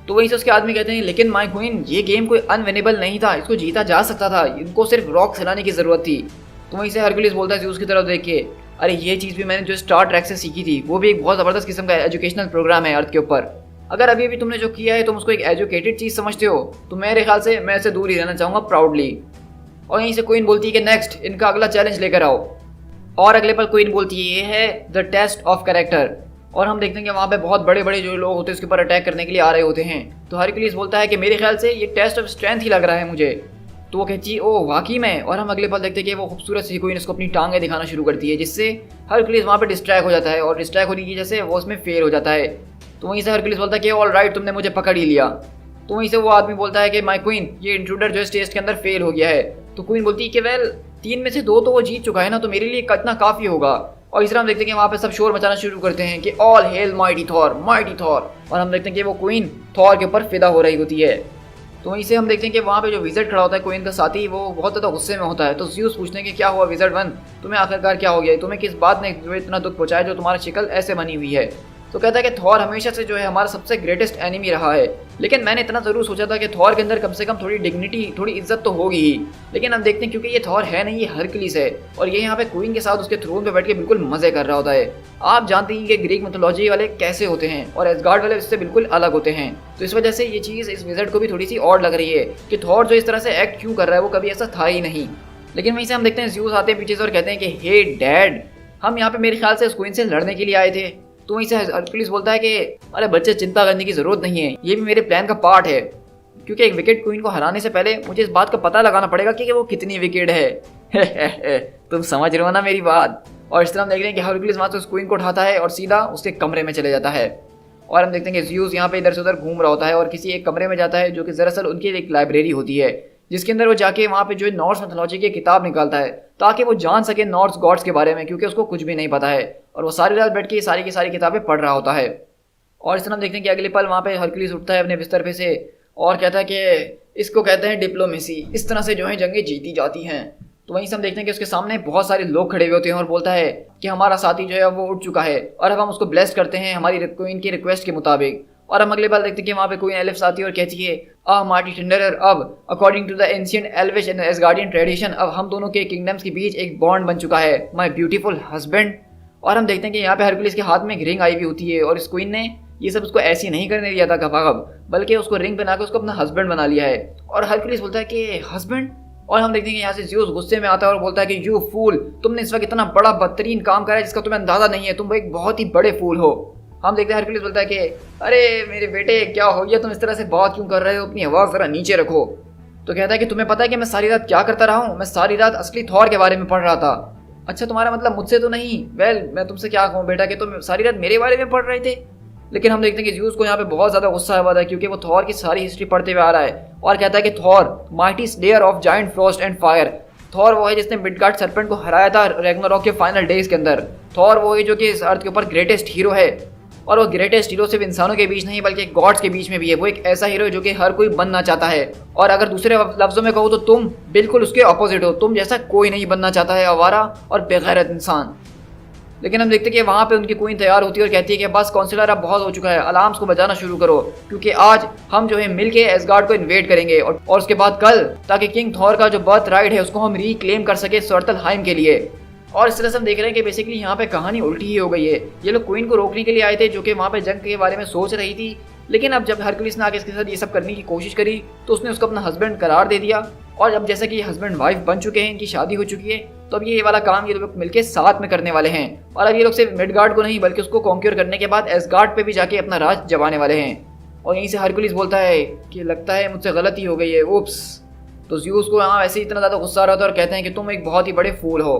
तो वहीं से उसके आदमी कहते हैं लेकिन माय क्वीन ये गेम कोई अनविनेबल नहीं था, इसको जीता जा सकता था, इनको सिर्फ रॉक हिलाने की ज़रूरत थी। तो वहीं से हरकुलिस बोलता है उसकी तरफ देख के, अरे ये चीज़ भी मैंने जो स्टार ट्रैक से सीखी थी, वो भी एक बहुत ज़बरदस्त किस्म का एजुकेशनल प्रोग्राम है अर्थ के ऊपर। अगर अभी तुमने जो किया है तुम उसको एक एजुकेटेड चीज़ समझते हो तो मेरे ख्याल से मैं इससे दूर ही रहना चाहूँगा प्राउडली। और यहीं से क्वीन बोलती है कि नेक्स्ट इनका अगला चैलेंज लेकर आओ। और अगले पल क्वीन बोलती है ये है द टेस्ट ऑफ कैरेक्टर। और हम देखते हैं कि वहाँ पे बहुत बड़े बड़े जो लोग होते हैं उसके ऊपर अटैक करने के लिए आ रहे होते हैं। तो हरकुलिस बोलता है कि मेरे ख्याल से ये टेस्ट ऑफ स्ट्रेंथ ही लग रहा है मुझे। तो वो कहती है ओ वाकई में। और हम अगले पल देखते हैं कि वो खूबसूरत सी क्वीन इसको अपनी टांगें दिखाना शुरू करती है, जिससे हरकुलिस वहाँ पे डिस्ट्रैक्ट हो जाता है और डिस्ट्रैक्ट होने की वजह से वो उसमें फेल हो जाता है। तो वहीं से हरकुलिस बोलता है कि ऑल राइट तुमने मुझे पकड़ ही लिया। तो वहीं से वो आदमी बोलता है कि माय क्वीन ये इंट्रूडर जो इस टेस्ट के अंदर फेल हो गया है। तो क्वीन बोलती है कि वेल 3 में से 2 तो वो जीत चुका है ना, तो मेरे लिए कितना काफ़ी होगा। और इस तरह हम देखते हैं कि वहाँ पे सब शोर मचाना शुरू करते हैं कि all hello mighty Thor mighty Thor. और हम देखते हैं कि वो क्वीन थॉर के ऊपर फिदा हो रही होती है। तो वहीं से हम देखते हैं कि वहाँ पे जो विज़र्ड खड़ा होता है क्वीन का साथी, वो बहुत ज़्यादा गुस्से में होता है। तो ज़्यूस पूछते हैं कि क्या हुआ विज़र्ड वन, तुम्हें आखिरकार क्या हो गया, तुम्हें किस बात ने जो इतना दुख पहुँचाया जो तुम्हारी शक्ल ऐसे बनी हुई है। तो कहता है कि थॉर हमेशा से जो है हमारा सबसे ग्रेटेस्ट एनिमी रहा है, लेकिन मैंने इतना ज़रूर सोचा था कि थॉर के अंदर कम से कम थोड़ी डिग्निटी थोड़ी इज्जत तो होगी ही। लेकिन हम देखते हैं क्योंकि ये थॉर है नहीं, ये हरकुलिस है और ये यहाँ पे क्वीन के साथ उसके थ्रोन पे बैठ के बिल्कुल मज़े कर रहा होता है। आप जानते हैं कि ग्रीक मिथोलॉजी वाले कैसे होते हैं और एसगार्ड वाले इससे बिल्कुल अलग होते हैं। तो इस वजह से ये चीज़ इस विज़र्ड को भी थोड़ी सी और लग रही है कि थॉर जो इस तरह से एक्ट क्यों कर रहा है, वो कभी ऐसा था ही नहीं। लेकिन वहीं से हम देखते हैं ज़्यूस आते हैं पीछे से और कहते हैं कि हे डैड, हम यहाँ पे मेरे ख्याल से इस क्वीन से लड़ने के लिए आए थे। तो वहीं से हरकुलिस बोलता है कि अरे बच्चे चिंता करने की ज़रूरत नहीं है, ये भी मेरे प्लान का पार्ट है, क्योंकि एक विकेट क्वीन को हराने से पहले मुझे इस बात का पता लगाना पड़ेगा कि वो कितनी विकेट है। तुम समझ रहे हो ना मेरी बात। और इस तरह हम देख रहे हैं कि हरकुलिस वहाँ से उस क्वीन को उठाता है और सीधा उसके कमरे में चले जाता है। और हम देखते हैं कि ज़्यूस यहाँ पे इधर से उधर घूम रहा होता है और किसी एक कमरे में जाता है जो कि दरअसल उनकी एक लाइब्रेरी होती है, जिसके अंदर वो जाके वहाँ पे जो नॉर्स मिथोलॉजी की किताब निकालता है ताकि वो जान सके नॉर्स गॉड्स के बारे में, क्योंकि उसको कुछ भी नहीं पता है। और वो सारी रात बैठ के सारी की सारी किताबें पढ़ रहा होता है। और इस तरह हम देखते हैं कि अगले पल वहाँ पे हरकुलिस उठता है अपने बिस्तर पे से और कहता है कि इसको कहते हैं डिप्लोमेसी, इस तरह से जो है जंगें जीती जाती हैं। तो वहीं से हम देखते हैं कि उसके सामने बहुत सारे लोग खड़े हुए होते हैं और बोलता है कि हमारा साथी जो है वो उठ चुका है और अब हम उसको ब्लेस करते हैं हमारी क्वीन की रिक्वेस्ट के मुताबिक। और हम अगले बार देखते हैं कि वहाँ पे क्वीन एलिफ्स आती है और कहती है मार्टी थंडरर, अब according to the ancient Elvish and Asgardian tradition अब हम दोनों के किंगडम्स के बीच एक बॉन्ड बन चुका है, माय ब्यूटीफुल हस्बैंड। और हम देखते हैं कि यहाँ पे हरकुलिस के हाथ में एक रिंग आई हुई होती है और इस क्वीन ने ये सब उसको ऐसी नहीं करने दिया था गपागप, बल्कि उसको रिंग पहना के उसको अपना हस्बैंड बना लिया है। और हरकुलिस बोलता है कि हस्बैंड। और हम देखते हैं कि यहाँ से ज़्यूस गुस्से में आता है और बोलता है कि यू फूल, तुमने इस वक्त इतना बड़ा बदतरीन काम करा है जिसका तुम्हें अंदाजा नहीं है, तुम एक बहुत ही बड़े फूल हो। हम देखते हैं हरकुलिस बोलता है कि अरे मेरे बेटे क्या हो गया, तुम इस तरह से बात क्यों कर रहे हो, अपनी आवाज़ ज़रा नीचे रखो। तो कहता है कि तुम्हें पता है कि मैं सारी रात क्या करता रहा हूँ, मैं सारी रात असली थॉर के बारे में पढ़ रहा था। अच्छा तुम्हारा मतलब मुझसे तो नहीं? वेल मैं तुमसे क्या कहूँ बेटा कि तुम सारी रात मेरे बारे में पढ़ रहे थे। लेकिन हम देखते हैं कि ज़्यूस को यहाँ पे बहुत ज़्यादा गुस्सा हुआ था क्योंकि वो थॉर की सारी हिस्ट्री पढ़ते हुए आ रहा है और कहता है कि Thor mighty slayer of giant Frost and fire, Thor वो है जिसने मिडगार्ड सर्पेंट को हराया था रैग्नारॉक के फाइनल डेज के अंदर। थॉर वो है जो कि इस अर्थ के ऊपर ग्रेटेस्ट हीरो है और वो ग्रेटेस्ट हीरो सिर्फ इंसानों के बीच नहीं बल्कि गॉड्स के बीच में भी है। वो एक ऐसा हीरो है जो कि हर कोई बनना चाहता है और अगर दूसरे लफ्ज़ों में कहूँ तो तुम बिल्कुल उसके ऑपोजिट हो, तुम जैसा कोई नहीं बनना चाहता है, आवारा और बेगैरत इंसान। लेकिन हम देखते हैं कि वहाँ पे उनकी क्वीन तैयार होती है और कहती है कि बस काउंसिलर अब बहुत हो चुका है, अलार्म्स को बजाना शुरू करो क्योंकि आज हम जो है मिलके एसगार्ड को इन्वेड करेंगे और उसके बाद कल, ताकि किंग थॉर का जो बर्थ राइट है उसको हम रिक्लेम कर सके स्वर्टलहाइम के लिए। और इस तरह से हम देख रहे हैं कि बेसिकली यहाँ पे कहानी उल्टी ही हो गई है। ये लोग क्वीन को रोकने के लिए आए थे जो कि वहाँ पे जंग के बारे में सोच रही थी, लेकिन अब जब हरकुलिस ने आके इसके साथ ये सब करने की कोशिश करी तो उसने उसको अपना हस्बैंड करार दे दिया। और अब जैसा कि हस्बैंड वाइफ बन चुके हैं, इनकी शादी हो चुकी है, तो अब ये वाला काम ये लोग मिलकर साथ में करने वाले हैं। और अब ये लोग सिर्फ मिडगार्ड को नहीं बल्कि उसको कॉन्क्योर करने के बाद एसगार्ड पे भी जाके अपना राज जमाने वाले हैं। और यहीं से हरकुलिस बोलता है कि लगता है मुझसे गलती हो गई है, उप्स। तो ज़्यूस को यहाँ वैसे ही इतना ज़्यादा गुस्सा आ रहा था और कहते हैं कि तुम एक बहुत ही बड़े फूल हो।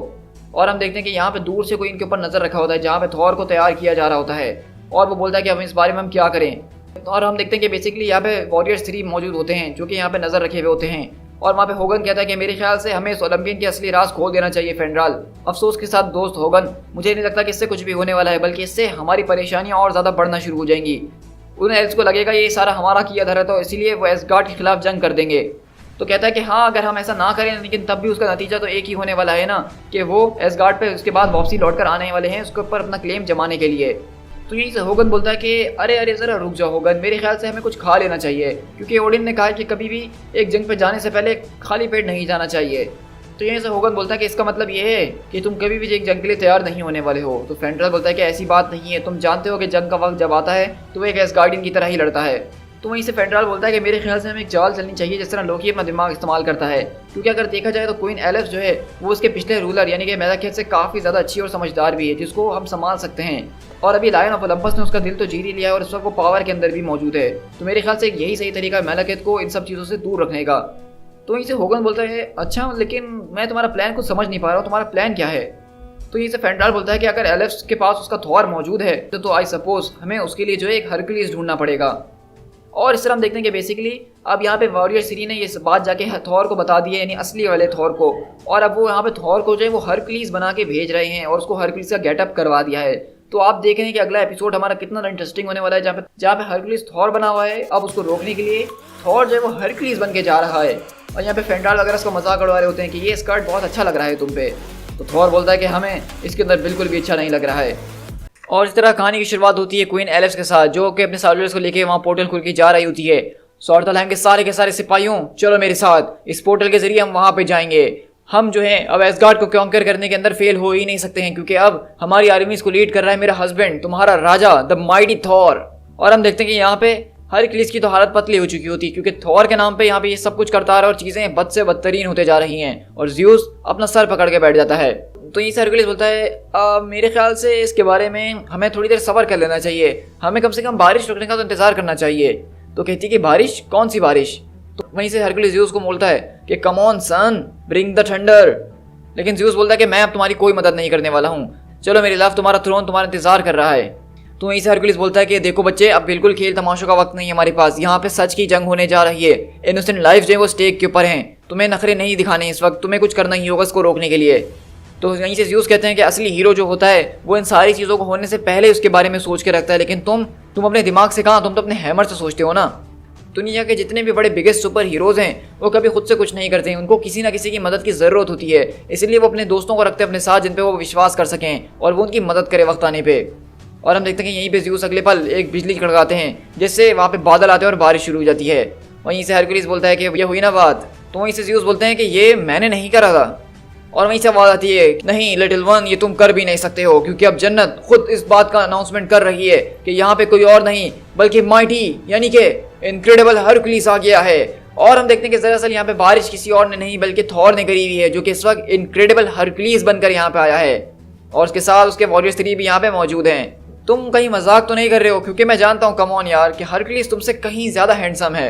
और हम देखते हैं कि यहाँ पे दूर से कोई इनके ऊपर नजर रखा होता है जहाँ पे थॉर को तैयार किया जा रहा होता है, और वो बोलता है कि अब इस बारे में हम क्या करें। और हम देखते हैं कि बेसिकली यहाँ पे वॉरियर्स 3 मौजूद होते हैं जो कि यहाँ पे नजर रखे हुए होते हैं, और वहाँ पे होगन कहता है कि मेरे ख्याल से हमें इस ओलंपियन की असली राज खोल देना चाहिए फेंड्राल। अफसोस के साथ दोस्त होगन, मुझे नहीं लगता कि इससे कुछ भी होने वाला है, बल्कि इससे हमारी परेशानियां और ज़्यादा बढ़ना शुरू हो जाएंगी। उन एल्स को लगेगा ये सारा हमारा किया धरा, तो इसीलिए वो एसगार्ड के खिलाफ जंग कर देंगे। तो कहता है कि हाँ, अगर हम ऐसा ना करें लेकिन तब भी उसका नतीजा तो एक ही होने वाला है ना, कि वो एसगार्ड पे उसके बाद वापसी लौट कर आने वाले हैं उसके ऊपर अपना क्लेम जमाने के लिए। तो यहीं से होगन बोलता है कि अरे अरे ज़रा रुक जाओ होगन, मेरे ख्याल से हमें कुछ खा लेना चाहिए, क्योंकि ओडिन ने कहा है कि कभी भी एक जंग पे जाने से पहले खाली पेट नहीं जाना चाहिए। तो यहीं से होगन बोलता है कि इसका मतलब ये है कि तुम कभी भी एक जंग के लिए तैयार नहीं होने वाले हो। तो फेंड्राल बोलता है कि ऐसी बात नहीं है, तुम जानते हो कि जंग का वक्त जब आता है तो वो एक एसगार्डियन की तरह ही लड़ता है। तो वहीं से फेंड्राल बोलता है कि मेरे ख्याल से हमें एक चाल चलनी चाहिए जिस तरह लोकी अपना दिमाग इस्तेमाल करता है, क्योंकि अगर देखा जाए तो क्वीन एलिस जो है वो उसके पिछले रूलर यानी कि मेगाकेथ से काफ़ी ज़्यादा अच्छी और समझदार भी है, जिसको हम संभाल सकते हैं। और अभी लायन ऑफ ओलंपस ने उसका दिल तो जीत ही लिया है और इस वक्त वो पावर के अंदर भी मौजूद है। तो मेरे ख्याल से यही सही तरीका है मेगाकेथ को इन सब चीज़ों से दूर रखने का। तो वहीं से होगन बोलता है अच्छा, लेकिन मैं तुम्हारा प्लान कुछ समझ नहीं पा रहा हूँ, तुम्हारा प्लान क्या है। तो यहीं से फेंड्राल बोलता है कि अगर एलिस के पास उसका थॉर मौजूद है तो आई सपोज हमें उसके लिए जो है एक हरक्यूलिस ढूंढना पड़ेगा। और इस तरह हम देखते हैं कि बेसिकली अब यहाँ पे वॉरियर 3 ने ये बात जाके थॉर को बता दी है, यानी असली वाले थॉर को, और अब वो यहाँ पे थॉर को जो है वो हरक्यूलिस बना के भेज रहे हैं और उसको हरक्यूलिस का गेटअप करवा दिया है। तो आप देख रहे हैं कि अगला एपिसोड हमारा कितना इंटरेस्टिंग होने वाला है, जहाँ पे हरक्यूलिस थॉर बना हुआ है। अब उसको रोकने के लिए थॉर जो है वो हरक्यूलिस बन के जा रहा है, और यहाँ पे फेंड्राल वगैरह उसको मजाक उड़ा रहे होते हैं कि ये स्कर्ट बहुत अच्छा लग रहा है तुम पे। तो थॉर बोलता है कि हमें इसके अंदर बिल्कुल भी अच्छा नहीं लग रहा है। और इस तरह कहानी की शुरुआत होती है क्वीन एलिस के साथ, जो कि अपने सॉल्जर्स को लेके वहाँ पोर्टल खुल के जा रही होती है। सॉर्टलहैम के सारे सिपाहियों, चलो मेरे साथ, इस पोर्टल के जरिए हम वहाँ पे जाएंगे। हम जो है अब एसगार्ड को कॉन्कर करने के अंदर फेल हो ही नहीं सकते हैं, क्योंकि अब हमारी आर्मीज को लीड कर रहा है मेरा हस्बैंड, तुम्हारा राजा, द माइटी थॉर। और हम देखते हैं कि यहाँ पे हरक्यूलिस की तो हालत पतली हो चुकी होती, क्योंकि थॉर के नाम पे यहाँ पे ये सब कुछ करता रहा और चीज़ें बद से बदतरीन होते जा रही हैं, और ज़्यूस अपना सर पकड़ के बैठ जाता है। तो ये हरक्यूलिस बोलता है मेरे ख्याल से इसके बारे में हमें थोड़ी देर सब्र कर लेना चाहिए, हमें कम से कम बारिश रुकने का तो इंतजार करना चाहिए। तो कहती है कि बारिश, कौन सी बारिश। तो वहीं से हरक्यूलिस ज़्यूस को बोलता है कि come on son, bring the thunder. लेकिन ज़्यूस बोलता है कि मैं अब तुम्हारी कोई मदद नहीं करने वाला हूँ, चलो मेरे लव, तुम्हारा थ्रोन तुम्हारा इंतजार कर रहा है। तो वहीं से हरक्यूलिस बोलता है कि देखो बच्चे, अब बिल्कुल खेल तमाशों का वक्त नहीं है हमारे पास, यहाँ पे सच की जंग होने जा रही है, इनोसेंट लाइफ जो है वो स्टेक के ऊपर हैं, तुम्हें नखरे नहीं दिखाने इस वक्त, तुम्हें कुछ करना ही होगा इसको रोकने के लिए। तो यहीं से ज़्यूस कहते हैं कि असली हीरो जो होता है वो इन सारी चीज़ों को होने से पहले उसके बारे में सोच के रखता है, लेकिन तुम अपने दिमाग से कहाँ, तुम तो अपने हैमर से सोचते हो ना। दुनिया के जितने भी बड़े बिगेस्ट सुपर हीरोज़ हैं वो कभी खुद से कुछ नहीं करते हैं, उनको किसी ना किसी की मदद की ज़रूरत होती है, इसलिए वो अपने दोस्तों को रखते हैं अपने साथ जिन पे वो विश्वास कर सकें और वो उनकी मदद करे वक्त आने पे। और हम देखते हैं कि यहीं पे ज़्यूस अगले पल एक बिजली खड़काते हैं, जिससे वहाँ पे बादल आते हैं और बारिश शुरू हो जाती है। वहीं से हरक्यूलिस बोलता है कि ये हुई ना बात। तो वहीं से ज़्यूस बोलते हैं कि ये मैंने नहीं करा था। और वहीं से आवाज़ आती है, नहीं लिटिल वन, ये तुम कर भी नहीं सकते हो, क्योंकि अब जन्नत खुद इस बात का अनाउंसमेंट कर रही है कि यहाँ पे कोई और नहीं बल्कि माइटी यानी कि इनक्रेडिबल हरक्यूलिस आ गया है। और हम देखते हैं कि दरअसल यहाँ पे बारिश किसी और ने नहीं बल्कि थॉर ने करी हुई है, जो कि इस वक्त इनक्रेडिबल हरक्यूलिस बनकर यहाँ पे आया है, और उसके साथ उसके वॉरियर 3 भी यहाँ पे मौजूद हैं। तुम कहीं मजाक तो नहीं कर रहे हो, क्योंकि मैं जानता हूँ कम ऑन यार कि हरक्यूलिस तुमसे कहीं ज़्यादा हैंडसम है।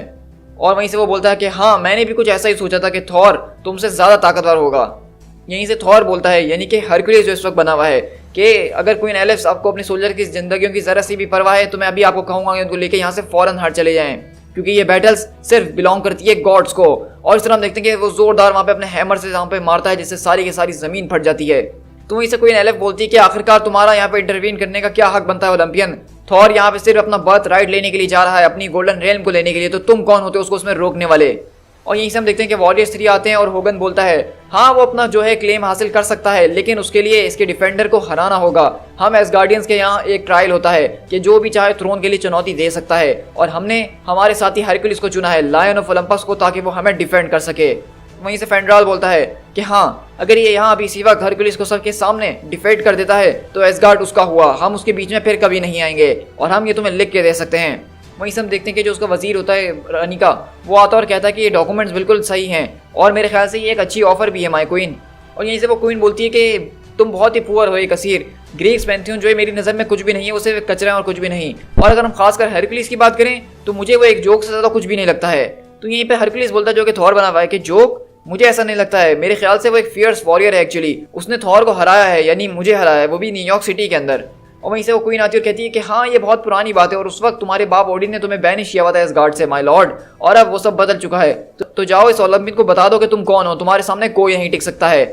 और वहीं से वो बोलता है कि हाँ, मैंने भी कुछ ऐसा ही सोचा था कि थॉर तुमसे ज़्यादा ताकतवर होगा। यहीं से थॉर बोलता है, यानी कि हरक्यूलिस जो इस वक्त बना हुआ है, कि अगर क्वीन एलिस आपको अपने सोल्जर की जिंदगियों की ज़रा सी भी परवाह है तो मैं अभी आपको कहूँगा उनको लेके यहाँ से फ़ौरन हट चले जाएं, क्योंकि ये बैटल्स सिर्फ बिलोंग करती है गॉड्स को। और इस तरह हम देखते हैं कि वो जोरदार वहाँ पे अपने हैमर से यहाँ पे मारता है, जिससे सारी की सारी ज़मीन फट जाती है। तो वहीं से क्वीन एलिस बोलती है कि आखिरकार तुम्हारा यहाँ पे इंटरवीन करने का क्या हक बनता है ओलंपियन। थॉर यहाँ पे सिर्फ अपना बर्थ राइट लेने के लिए जा रहा है, अपनी गोल्डन रेल्म को लेने के लिए, तो तुम कौन होते हो उसको उसमें रोकने वाले। और यहीं से हम देखते हैं कि वॉरियर्स 3 आते हैं और होगन बोलता है हाँ, वो अपना जो है क्लेम हासिल कर सकता है, लेकिन उसके लिए इसके डिफेंडर को हराना होगा। हम एसगार्डियंस के यहाँ एक ट्रायल होता है कि जो भी चाहे थ्रोन के लिए चुनौती दे सकता है, और हमने हमारे साथी हरक्यूलिस को चुना है, लायन ऑफ ओलंपस को, ताकि वो हमें डिफेंड कर सके। वहीं से फेंड्राल बोलता है कि हाँ, अगर ये यहाँ अभी इसी वक्त हरक्यूलिस को सबके सामने डिफेंड कर देता है तो एसगार्ड उसका हुआ, हम उसके बीच में फिर कभी नहीं आएंगे, और हम ये तुम्हें लिख के दे सकते हैं। वहीं से हम देखते हैं कि जो उसका वजीर होता है रानी का, वो आता और कहता है कि ये डॉक्यूमेंट्स बिल्कुल सही हैं, और मेरे ख्याल से ये एक अच्छी ऑफर भी है माय क्वीन। और यहीं से वो क्वीन बोलती है कि तुम बहुत ही पुअर हो, एक असीर ग्रीक्स पैंथियन जो है मेरी नज़र में कुछ भी नहीं है, वो सिर्फ कचरा और कुछ भी नहीं। और अगर हम खासकर हरक्यूलिस की बात करें तो मुझे वो एक जोक से ज़्यादा कुछ भी नहीं लगता है। तो यहीं पे हरक्यूलिस बोलता है, जो कि थॉर बना हुआ है, कि जोक मुझे ऐसा नहीं लगता है, मेरे ख्याल से वो एक फियर्स वॉरियर है एक्चुअली, उसने थॉर को हराया है, यानी मुझे हराया है, वो भी न्यूयॉर्क सिटी के अंदर। और वहीं से वो क्वीन आती है और कहती है कि हाँ ये बहुत पुरानी बात है और उस वक्त तुम्हारे बाप ओडिन ने तुम्हें बैनिश किया हुआ था इस गार्ड से माय लॉर्ड, और अब वो सब बदल चुका है, तो जाओ इस ओलंपियन को बता दो कि तुम कौन हो, तुम्हारे सामने कोई नहीं टिक सकता है।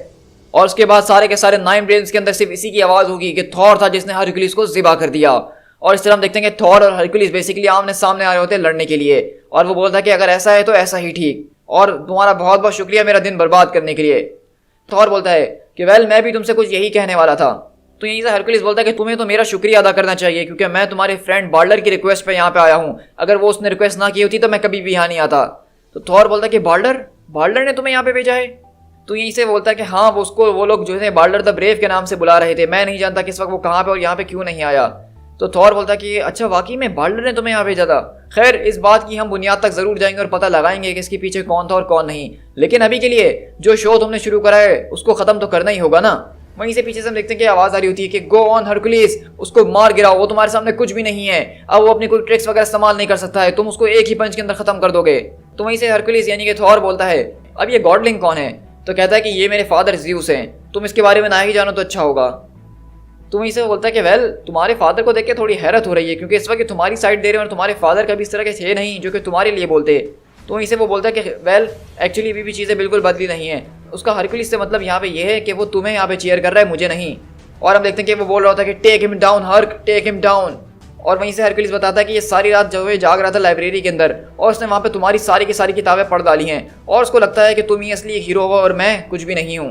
और उसके बाद सारे के सारे 9 ब्रेन्स के अंदर सिर्फ इसी की आवाज़ होगी कि थॉर था जिसने हरक्यूलिस को ज़िबा कर दिया। और इस तरह हम देखते हैं कि थॉर और हरक्यूलिस बेसिकली आमने सामने आ रहे होते हैं लड़ने के लिए, और वो बोलता है कि अगर ऐसा है तो ऐसा ही ठीक, और तुम्हारा बहुत बहुत शुक्रिया मेरा दिन बर्बाद करने के लिए। थॉर बोलता है कि वेल मैं भी तुमसे कुछ यही कहने वाला था। तो यहीं से हरक्यूलिस बोलता है कि तुम्हें तो मेरा शुक्रिया अदा करना चाहिए क्योंकि मैं तुम्हारे फ्रेंड बाल्डर की रिक्वेस्ट पे यहाँ पे आया हूँ, अगर वो उसने रिक्वेस्ट ना की होती तो मैं कभी भी यहाँ नहीं आता। तो थॉर बोलता है कि बाल्डर ने तुम्हें यहाँ पे भेजा है? तो यहीं से बोलता है कि हाँ वो लोग जो है बाल्डर द ब्रेव के नाम से बुला रहे थे, मैं नहीं जानता किस वक्त वो कहाँ पे और यहाँ पे क्यों नहीं आया। तो थॉर बोलता है कि अच्छा वाकई में बाल्डर ने तुम्हें यहाँ भेजा था। खैर इस बात की हम बुनियाद तक जरूर जाएंगे और पता लगाएंगे कि इसके पीछे कौन था और कौन नहीं, लेकिन अभी के लिए जो शो तुमने शुरू करा है उसको खत्म तो करना ही होगा ना। वहीं से पीछे से हम देखते हैं कि आवाज आ रही होती है कि गो ऑन हरक्यूलिस, उसको मार गिराओ, वो तुम्हारे सामने कुछ भी नहीं है, अब वो अपनी कोई ट्रिक्स वगैरह इस्तेमाल नहीं कर सकता है, तुम उसको एक ही पंच के अंदर खत्म कर दोगे। तो वहीं से हरक्यूलिस यानी कि थॉर बोलता है अब ये गॉडलिंग कौन है? तो कहता है कि ये मेरे फादर ज़्यूस हैं, तुम इसके बारे में ना ही जानो तो अच्छा होगा। तो वहीं से बोलता है कि वेल तुम्हारे फादर को देख के थोड़ी हैरत हो रही है क्योंकि इस वक्त तुम्हारी साइड दे रहे हैं और तुम्हारे फादर कभी इस तरह के थे नहीं जो कि तुम्हारे लिए बोलते। तो वहीं से वो बोलता है कि वेल एक्चुअली अभी भी चीज़ें बिल्कुल बदली नहीं है। उसका हरक्यूलिस से मतलब यहाँ पे ये है कि वो तुम्हें यहाँ पे चीयर कर रहा है, मुझे नहीं। और हम देखते हैं कि वो बोल रहा होता है कि take him down Herc, take him down. और वहीं से हरक्यूलिस बताता है कि ये सारी रात जो है जाग रहा था लाइब्रेरी के अंदर और उसने वहाँ पे तुम्हारी सारी की सारी किताबें पढ़ डाली हैं और उसको लगता है कि तुम ही असली हीरो हो और मैं कुछ भी नहीं हूँ।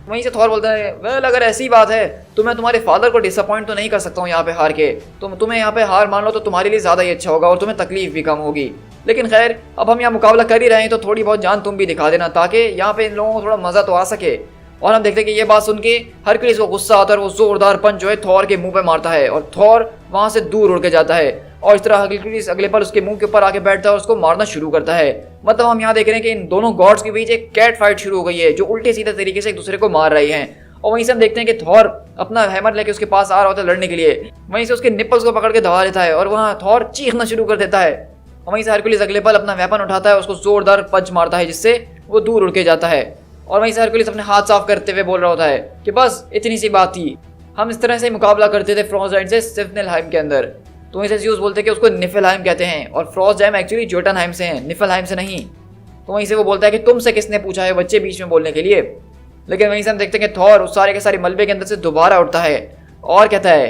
वहीं से थॉर बोलता है वेल अगर ऐसी बात है तो मैं तुम्हारे फादर को डिसअपॉइंट तो नहीं कर सकता हूँ यहाँ पे हार के, तुम्हें यहाँ पे हार मान लो तो तुम्हारे लिए ज़्यादा ही अच्छा होगा और तुम्हें तकलीफ भी कम होगी। लेकिन खैर अब हम यहाँ मुकाबला कर ही रहे हैं तो थोड़ी बहुत जान तुम भी दिखा देना ताकि यहाँ पे इन लोगों को थोड़ा मज़ा तो आ सके। और हम देखते हैं कि ये बात सुन के हरक्यूलिस को गुस्सा आता है और वो जोरदार पंच जो है थॉर के मुंह पे मारता है और थॉर वहाँ से दूर उड़ के जाता है और इस तरह हरक्यूलिस अगले पल उसके मुंह के ऊपर आके बैठता है और उसको मारना शुरू करता है। मतलब हम यहाँ देख रहे हैं कि इन दोनों गॉड्स के बीच एक कैट फाइट शुरू हो गई है जो उल्टे सीधे तरीके से एक दूसरे को मार रहे हैं। और वहीं से हम देखते हैं कि थॉर अपना हैमर लेके उसके पास आ रहा होता है लड़ने के लिए, वहीं से उसके निप्पल्स को पकड़ के दबा लेता है और वहाँ थॉर चीखना शुरू कर देता है। और वहीं से हरक्यूलिस अगले पल अपना वेपन उठाता है उसको जोरदार पंच मारता है जिससे वो दूर उड़ के जाता है। और वहीं से हरक्यूलिस अपने हाथ साफ करते हुए बोल रहा होता है कि बस इतनी सी बात थी, हम इस तरह से मुकाबला करते थे फ्रोजडाइम से स्विफ्टनेलहाइम के अंदर। तो वहीं से ज़्यूस बोलते हैं कि उसको निफलहाइम कहते हैं और फ्रोजडाइम एक्चुअली जोटनहाइम से हैं, निफलहाइम से नहीं। तो वहीं से वो बोलता है कि तुमसे किसने पूछा है बच्चे बीच में बोलने के लिए। लेकिन वहीं से हम देखते हैं कि थॉर उस सारे के सारे मलबे के अंदर से दोबारा उठता है और कहता है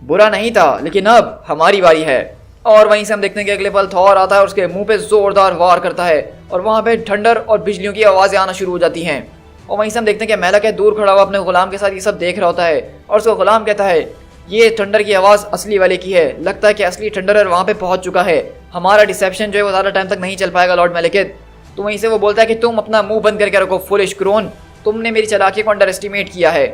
बुरा नहीं था लेकिन अब हमारी बारी है। और वहीं से हम देखते हैं कि अगले पल थॉर आता है और उसके मुंह पे जोरदार वार करता है और वहाँ पे ठंडर और बिजलियों की आवाज़ें आना शुरू हो जाती हैं। और वहीं से हम देखते हैं कि मेलक है दूर खड़ा हुआ अपने गुलाम के साथ ये सब देख रहा होता है और उसका गुलाम कहता है ये ठंडर की आवाज़ असली वाले की है, लगता है कि असली ठंडर वहाँ पे पहुँच चुका है, हमारा डिसेप्शन जो है वो ज़्यादा टाइम तक नहीं चल पाएगा लॉर्ड मेलिकेट। तो वहीं से वो बोलता है कि तुम अपना मुंह बंद करके रखो फुलिश क्रोन, तुमने मेरी चालाकी को अंडर एस्टिमेट किया है,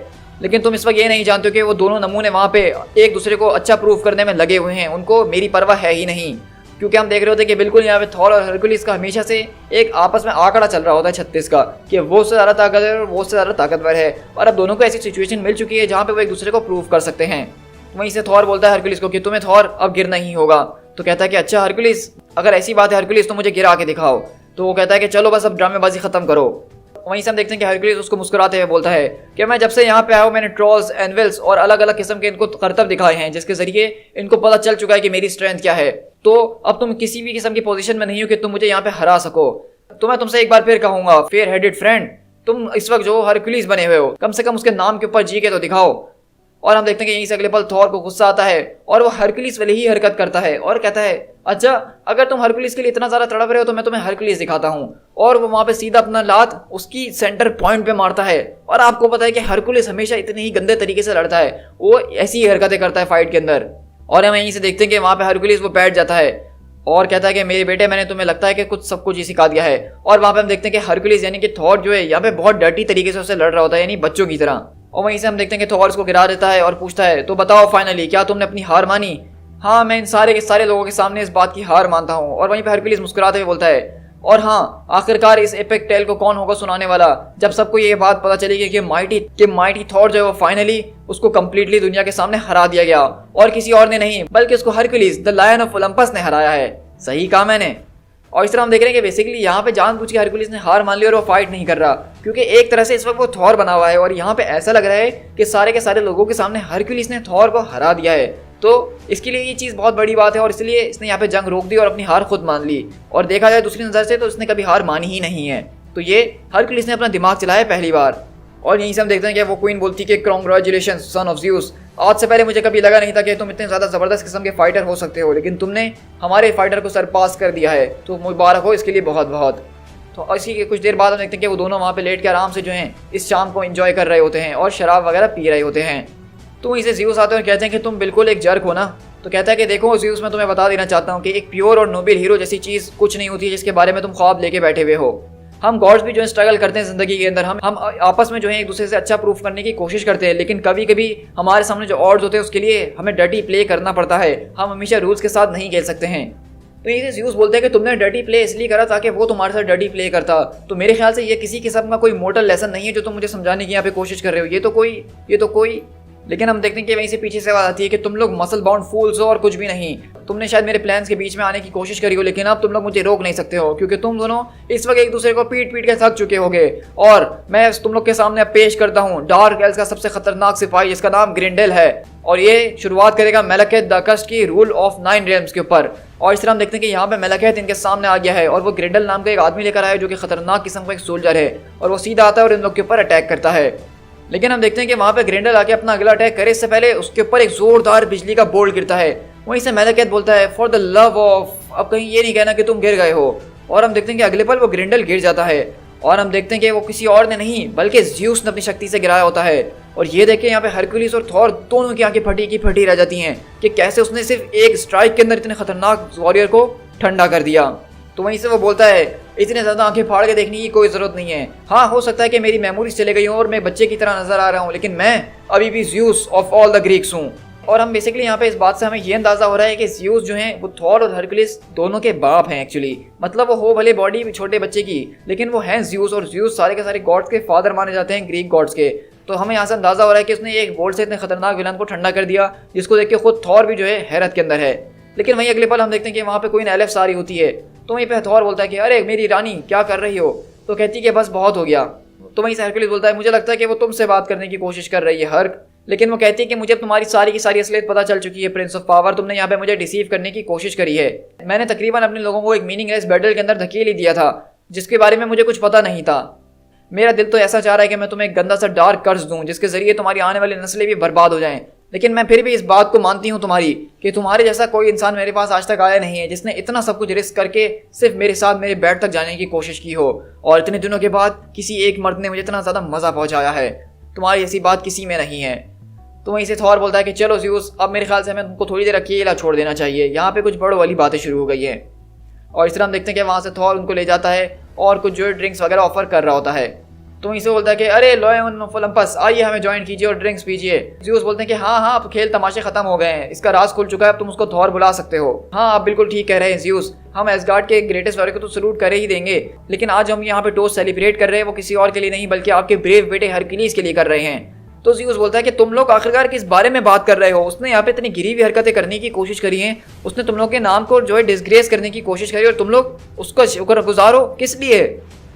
लेकिन तुम इस वक्त ये नहीं जानते कि वो दोनों नमूने वहाँ पे एक दूसरे को अच्छा प्रूफ करने में लगे हुए हैं, उनको मेरी परवाह है ही नहीं। क्योंकि हम देख रहे होते कि बिल्कुल यहाँ पे थॉर और हरक्यूलिस का हमेशा से एक आपस में आंकड़ा चल रहा होता है 36 का कि वो उससे ज़्यादा ताकतवर है और वो उससे ज़्यादा ताकतवर है, और अब दोनों को ऐसी सिचुएशन मिल चुकी है जहाँ पे वो एक दूसरे को प्रूव कर सकते हैं। वहीं से थॉर बोलता है हरक्यूलिस को कि तुम्हें थॉर अब गिरना ही होगा। तो कहता है कि अच्छा हरक्यूलिस अगर ऐसी बात है हरक्यूलिस तो मुझे गिरा के दिखाओ। तो वो कहता है कि चलो बस अब ड्रामेबाजी खत्म करो। वहीं से हम देखते हैं कि हरक्यूलिस उसको मुस्कुराते हुए बोलता है कि मैं जब से यहाँ पे आया हूँ मैंने ट्रॉल्स एनविल्स और अलग अलग किस्म के इनको करतब दिखाए हैं जिसके जरिए इनको पता चल चुका है कि मेरी स्ट्रेंथ क्या है। तो अब तुम किसी भी किस्म की पोजीशन में नहीं हो कि तुम मुझे यहाँ पे हरा सको। तो मैं तुमसे एक बार फिर कहूंगा फेयर हेडेड फ्रेंड, तुम इस वक्त जो हरक्यूलिस बने हुए हो कम से कम उसके नाम के ऊपर जी के तो दिखाओ। और हम देखते हैं कि यहीं से अगले पल थॉर को गुस्सा आता है और वो हरक्यूलिस वाली ही हरकत करता है और कहता है अच्छा अगर तुम हरक्यूलिस के लिए इतना ज़्यादा तड़प रहे हो तो मैं तुम्हें हरक्यूलिस दिखाता हूँ। और वो वहाँ पे सीधा अपना लात उसकी सेंटर पॉइंट पे मारता है। और आपको पता है कि हरक्यूलिस हमेशा इतने ही गंदे तरीके से लड़ता है, वो ऐसी ही हरकतें करता है फाइट के अंदर। और हम यहीं से देखते हैं कि वहाँ पे हरक्यूलिस वो बैठ जाता है और कहता है कि मेरे बेटे मैंने तुम्हें लगता है कि कुछ सब कुछ ही सिखा दिया है। और वहाँ पे हम देखते हैं कि हरक्यूलिस यानी कि थॉर जो है यहाँ पे बहुत डर्टी तरीके से उससे लड़ रहा होता है यानी बच्चों की तरह। और वहीं से हम देखते हैं कि थॉर उसको गिरा देता है और पूछता है तो बताओ फाइनली क्या तुमने अपनी हार मानी? हाँ मैं इन सारे के सारे लोगों के सामने इस बात की हार मानता हूँ। और वहीं पे हरक्यूलिस मुस्कुराते हुए बोलता है और हाँ आखिरकार इस एपिक टेल को कौन होगा सुनाने वाला जब सबको ये बात पता चलेगी कि माइटी थॉर जो है वो फाइनली उसको कंप्लीटली दुनिया के सामने हरा दिया गया और किसी और ने नहीं बल्कि उसको Hercules the lion of Olympus ने हराया है। सही कहा मैंने। और इस तरह हम देख रहे हैं कि बेसिकली यहाँ पे जानबूझ के हरकुलिस ने हार मान ली और वो फाइट नहीं कर रहा, क्योंकि एक तरह से इस वक्त वो थॉर बना हुआ है और यहाँ पे ऐसा लग रहा है कि सारे के सारे लोगों के सामने हरकुलिस ने थॉर को हरा दिया है। तो इसके लिए ये चीज़ बहुत बड़ी बात है और इसलिए इसने यहाँ पे जंग रोक दी और अपनी हार खुद मान ली। और देखा जाए दूसरी नज़र से तो इसने कभी हार मानी ही नहीं है। तो ये हरकुलिस ने अपना दिमाग चलाया पहली बार। और यहीं से हम देखते हैं कि वो क्वीन बोलती कि कांग्रेचुलेशन सन ऑफ ज़्यूस, आज से पहले मुझे कभी लगा नहीं था कि तुम इतने ज़्यादा ज़बरदस्त किस्म के फाइटर हो सकते हो, लेकिन तुमने हमारे फाइटर को सरपास कर दिया है, तो मुबारक हो इसके लिए बहुत बहुत। तो इसी के कुछ देर बाद हम देखते हैं कि वो दोनों वहाँ पे लेट के आराम से जो हैं इस शाम को एंजॉय कर रहे होते हैं और शराब वगैरह पी रहे होते हैं। तो वहीं से ज़्यूस आते हैं और कहते हैं कि तुम बिल्कुल एक जर्क हो ना। तो कहता है कि देखो ज़्यूस, मैं तुम्हें बता देना चाहता हूँ कि एक प्योर और नोबल हीरो जैसी चीज़ कुछ नहीं होती है जिसके बारे में तुम ख्वाब लेके बैठे हुए हो। हम गॉड्स भी जो है स्ट्रगल करते हैं ज़िंदगी के अंदर, हम आपस में जो है एक दूसरे से अच्छा प्रूफ करने की कोशिश करते हैं, लेकिन कभी कभी हमारे सामने जो ऑड्स होते हैं उसके लिए हमें डर्टी प्ले करना पड़ता है। हम हमेशा रूल्स के साथ नहीं खेल सकते हैं। तो ये ज़्यूस बोलते हैं कि तुमने डर्टी प्ले इसलिए करा ताकि वो तुम्हारे साथ डर्टी प्ले करता। तो मेरे ख्याल से ये किसी किस्म का कोई मोरल लेसन नहीं है जो तुम मुझे समझाने की यहाँ पे कोशिश कर रहे हो। ये तो कोई लेकिन हम देखते हैं कि वहीं से पीछे से आवाज़ आती है कि तुम लोग मसल बाउंड फूल्स हो और कुछ भी नहीं। तुमने शायद मेरे प्लान्स के बीच में आने की कोशिश करी हो, लेकिन अब तुम लोग मुझे रोक नहीं सकते हो, क्योंकि तुम दोनों इस वक्त एक दूसरे को पीट पीट के थक चुके होगे। और मैं तुम लोग के सामने पेश करता हूँ डार्क एल्स का सबसे खतरनाक सिपाही, जिसका नाम ग्रिंडेल है, और ये शुरुआत करेगा मेलकेत द कस्ट की रूल ऑफ 9 रेल्म्स के ऊपर। और इस तरह हम देखते हैं कि यहाँ पे मेलकेत इनके सामने आ गया है और वो ग्रिंडेल नाम का एक आदमी लेकर आया जो कि खतरनाक किस्म का एक सोल्जर है, और वो सीधा आता है और इन लोग के ऊपर अटैक करता है। लेकिन हम देखते हैं कि वहाँ पे ग्रिंडेल आके अपना अगला अटैक करे इससे पहले उसके ऊपर एक जोरदार बिजली का बोल्ट गिरता है। वहीं से मेलकेत बोलता है फॉर द लव ऑफ, अब कहीं ये नहीं कहना कि तुम गिर गए हो। और हम देखते हैं कि अगले पल वो ग्रिंडेल गिर जाता है और हम देखते हैं कि वो किसी और ने नहीं बल्कि ज़्यूस ने अपनी शक्ति से गिराया होता है। और ये देख के यहाँ पे हरकुलिस और थॉर दोनों की आंखें फटी की फटी रह जाती हैं कि कैसे उसने सिर्फ एक स्ट्राइक के अंदर इतने खतरनाक वॉरियर को ठंडा कर दिया। तो वहीं से वो बोलता है इतने ज़्यादा आंखें फाड़ के देखने की कोई ज़रूरत नहीं है। हाँ, हो सकता है कि मेरी मेमोरीज चले गई हूँ और मैं बच्चे की तरह नजर आ रहा हूँ, लेकिन मैं अभी भी Zeus of all the Greeks हूँ। और हम बेसिकली यहाँ पे इस बात से हमें ये अंदाज़ा हो रहा है कि ज़्यूस जो हैं वो थॉर और हरकुलिस दोनों के बाप हैं एक्चुअली। मतलब वो हो भले बॉडी छोटे बच्चे की, लेकिन वो हैं ज़्यूस, और ज़्यूस सारे के सारे गॉड्स के फादर माने जाते हैं, ग्रीक गॉड्स के। तो हमें यहाँ से अंदाज़ा हो रहा है कि उसने एक बोल्ट से इतने खतरनाक विलन को ठंडा कर दिया जिसको देख के खुद थॉर भी जो है हैरत के अंदर है। लेकिन वहीं अगले पल हम देखते हैं कि वहाँ पे कोई एलेफ सारी होती है। तो वहीं पे थॉर बोलता है कि अरे मेरी रानी क्या कर रही हो। तो कहती है कि बस बहुत हो गया। तो वहीं से हरकुलिस बोलता है मुझे लगता है कि वो तुमसे बात करने की कोशिश कर रही है हर्क, लेकिन वो कहती है कि मुझे तुम्हारी सारी की सारी असलियत पता चल चुकी है प्रिंस ऑफ पावर। तुमने यहाँ पे मुझे डिसीव करने की कोशिश करी है। मैंने तकरीबन अपने लोगों को एक मीनिंगलेस बैटल के अंदर धकेल ही दिया था जिसके बारे में मुझे कुछ पता नहीं था। मेरा दिल तो ऐसा चाह रहा है कि मैं तुम्हें एक गंदा सा डार्क कर्ज दूं जिसके जरिए तुम्हारी आने वाली नस्लें भी बर्बाद हो जाएं। लेकिन मैं फिर भी इस बात को मानती हूँ तुम्हारी कि तुम्हारे जैसा कोई इंसान मेरे पास आज तक आया नहीं है जिसने इतना सब कुछ रिस्क करके सिर्फ मेरे साथ मेरे बेड तक जाने की कोशिश की हो, और इतने दिनों के बाद किसी एक मर्द ने मुझे इतना ज़्यादा मज़ा पहुँचाया है। तुम्हारी ऐसी बात किसी में नहीं है। तो वहीं से थॉर बोलता है कि चलो ज़्यूस, अब मेरे ख्याल से हमें तुमको थोड़ी देर अकेला छोड़ देना चाहिए, यहाँ पे कुछ बड़ों वाली बातें शुरू हो गई हैं। और इस तरह हम देखते हैं कि वहाँ से थॉर उनको ले जाता है और कुछ जो ड्रिंक्स वगैरह ऑफर कर रहा होता है। तो वहीं से बोलता है कि अरे लोएन ओलंपस, आइए हमें ज्वाइन कीजिए और ड्रिंक्स पीजिए। ज़्यूस बोलते हैं कि हाँ, अब खेल तमाशे खत्म हो गए हैं, इसका राज खुल चुका है, अब तुम उसको थॉर बुला सकते हो। हाँ, आप बिल्कुल ठीक कह रहे हैं ज़्यूस, हम एसगार्ड के ग्रेटेस्ट वॉरियर को तो सल्यूट कर ही देंगे, लेकिन आज हम यहाँ पे टोस्ट सेलिब्रेट कर रहे हैं वो किसी और के लिए नहीं बल्कि आपके ब्रेव बेटे हरकुलिस के लिए कर रहे हैं। तो ज़्यूस बोलता है कि तुम लोग आखिरकार किस बारे में बात कर रहे हो। उसने यहाँ पे इतनी गिरी हुई हरकतें करने की कोशिश करी हैं, उसने तुम लोग के नाम को जो है डिसग्रेस करने की कोशिश करी, और तुम लोग उसका शुक्रगुजार हो किस लिए।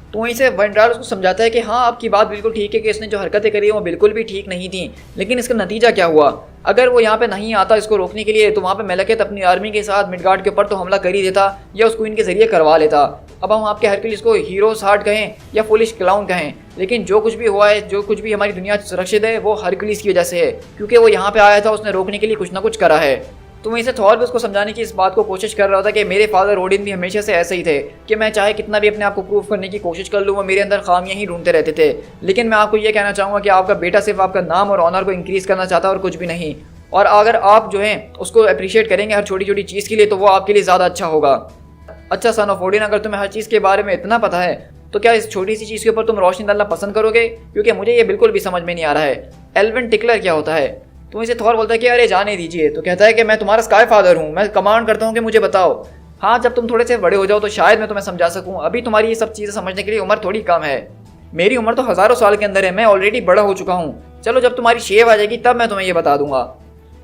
तो वहीं से वेंड्राल उसको समझाता है कि हाँ, आपकी बात बिल्कुल ठीक है कि इसने जो हरकतें करी वो बिल्कुल भी ठीक नहीं थी, लेकिन इसका नतीजा क्या हुआ। अगर वो यहाँ पे नहीं आता इसको रोकने के लिए तो वहाँ पे मेलकेत अपनी आर्मी के साथ मिडगार्ड के ऊपर तो हमला कर ही देता या उसको इनके जरिए करवा लेता। अब हम आपके हरकुलिस को हीरोज हार्ट कहें या फुलिश क्लाउन कहें, लेकिन जो कुछ भी हुआ है, जो कुछ भी हमारी दुनिया सुरक्षित है वो हरकुलिस की वजह से है, क्योंकि वो यहाँ पे आया था, उसने रोकने के लिए कुछ ना कुछ करा है। तो वहीं से थॉर भी उसको समझाने की इस बात को कोशिश कर रहा था कि मेरे फादर ओडिन भी हमेशा से ऐसे ही थे कि मैं चाहे कितना भी अपने आप को प्रूव करने की कोशिश कर लूँ वो मेरे अंदर खामियां ही ढूंढते रहते थे। लेकिन मैं आपको ये कहना चाहूँगा कि आपका बेटा सिर्फ आपका नाम और ऑनर को इंक्रीज़ करना चाहता है और कुछ भी नहीं, और अगर आप जो है उसको अप्रिशिएट करेंगे हर छोटी छोटी चीज़ के लिए तो वो आपके लिए ज़्यादा अच्छा होगा। अच्छा सन ऑफ ओडिन, अगर तुम्हें हर चीज़ के बारे में इतना पता है तो क्या इस छोटी सी चीज़ के ऊपर तुम रोशनी डालना पसंद करोगे, क्योंकि मुझे ये बिल्कुल भी समझ में नहीं आ रहा है। एल्विन टिकलर क्या होता है। तो इसे थॉर बोलता है कि अरे जाने दीजिए। तो कहता है कि मैं तुम्हारा स्काई फादर हूँ, मैं कमांड करता हूँ कि मुझे बताओ। हाँ, जब तुम थोड़े से बड़े हो जाओ तो शायद मैं तुम्हें समझा सकूँ, अभी तुम्हारी ये सब चीज़ें समझने के लिए उम्र थोड़ी कम है। मेरी उम्र तो हज़ारों साल के अंदर है, मैं ऑलरेडी बड़ा हो चुका हूँ। चलो जब तुम्हारी शेव आ जाएगी तब मैं तुम्हें ये बता दूंगा।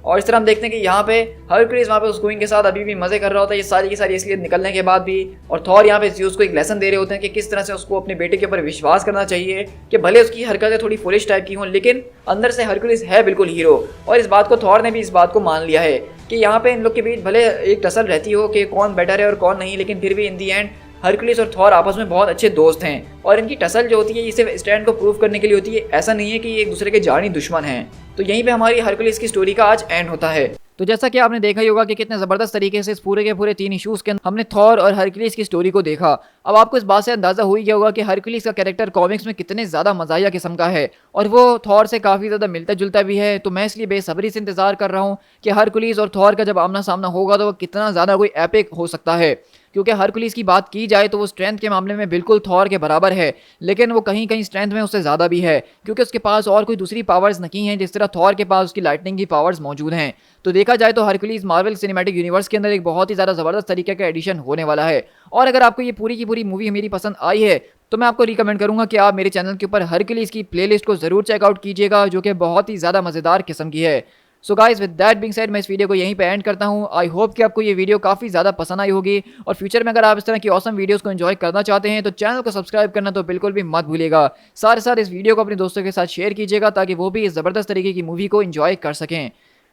और इस तरह हम देखते हैं कि यहाँ पे हरक्यूलिस वहाँ पे उस क्वीन के साथ अभी भी मजे कर रहा होता है ये सारी की सारी इसलिए निकलने के बाद भी। और थॉर यहाँ पे ज़्यूस को एक लेसन दे रहे होते हैं कि किस तरह से उसको अपने बेटे के ऊपर विश्वास करना चाहिए कि भले उसकी हरकतें थोड़ी फुलिश टाइप की हों लेकिन अंदर से हरक्यूलिस है बिल्कुल हीरो। और इस बात को थॉर ने भी इस बात को मान लिया है कि यहाँ पे इन लोग के बीच भले एक टसल रहती हो कि कौन बेटर है और कौन नहीं, लेकिन फिर भी इन दी एंड हरक्यूलिस और थॉर आपस में बहुत अच्छे दोस्त हैं। और इनकी टसल जो होती है ये सिर्फ स्टैंड को प्रूव करने के लिए होती है, ऐसा नहीं है कि ये एक दूसरे के जानी दुश्मन हैं। तो यहीं पे हमारी हरक्यूलिस की स्टोरी का आज एंड होता है। तो जैसा कि आपने देखा ही होगा कि कितने ज़बरदस्त तरीके से इस पूरे के पूरे 3 इश्यूज़ के अंदर हमने थॉर और हरक्यूलिस की स्टोरी को देखा। अब आपको इस बात से अंदाज़ा हो ही गया होगा कि हरक्यूलिस का कैरेक्टर कॉमिक्स में कितने ज़्यादा मज़ाहिया किस्म का है और वो थॉर से काफ़ी ज़्यादा मिलता जुलता भी है। तो मैं इसलिए बेसब्री से इंतज़ार कर रहा हूँ कि हरक्यूलिस और थॉर का जब आमना सामना होगा तो वो कितना ज़्यादा कोई एपिक हो सकता है। क्योंकि हरक्यूलिस की बात की जाए तो वो स्ट्रेंथ के मामले में बिल्कुल थॉर के बराबर है, लेकिन वो कहीं कहीं स्ट्रेंथ में उससे ज़्यादा भी है क्योंकि उसके पास और कोई दूसरी पावर्स नहीं हैं जिस तरह थॉर के पास उसकी लाइटनिंग की पावर्स मौजूद हैं। तो देखा जाए तो हरक्यूलिस मार्वल सिनेमैटिक यूनिवर्स के अंदर एक बहुत ही ज़्यादा ज़बरदस्त तरीके का एडिशन होने वाला है। और अगर आपको ये पूरी की पूरी मूवी मेरी पसंद आई है तो मैं आपको रिकमेंड करूंगा कि आप मेरे चैनल के ऊपर हरक्यूलिस की प्लेलिस्ट को ज़रूर चेकआउट कीजिएगा जो कि बहुत ही ज़्यादा मज़ेदार किस्म की है। So guys with that being said मैं इस वीडियो को यहीं पे एंड करता हूं। आई होप कि आपको ये वीडियो काफ़ी ज़्यादा पसंद आई होगी और फ्यूचर में अगर आप इस तरह की ऑसम वीडियोस को एंजॉय करना चाहते हैं तो चैनल को सब्सक्राइब करना तो बिल्कुल भी मत भूलिएगा। साथ साथ इस वीडियो को अपने दोस्तों के साथ शेयर कीजिएगा ताकि वो भी इस ज़बरदस्त तरीके की मूवी को एंजॉय कर सकें।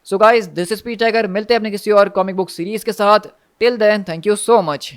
So guys this is P tiger, मिलते हैं अपने किसी और कॉमिक बुक सीरीज़ के साथ। Till then thank you so much.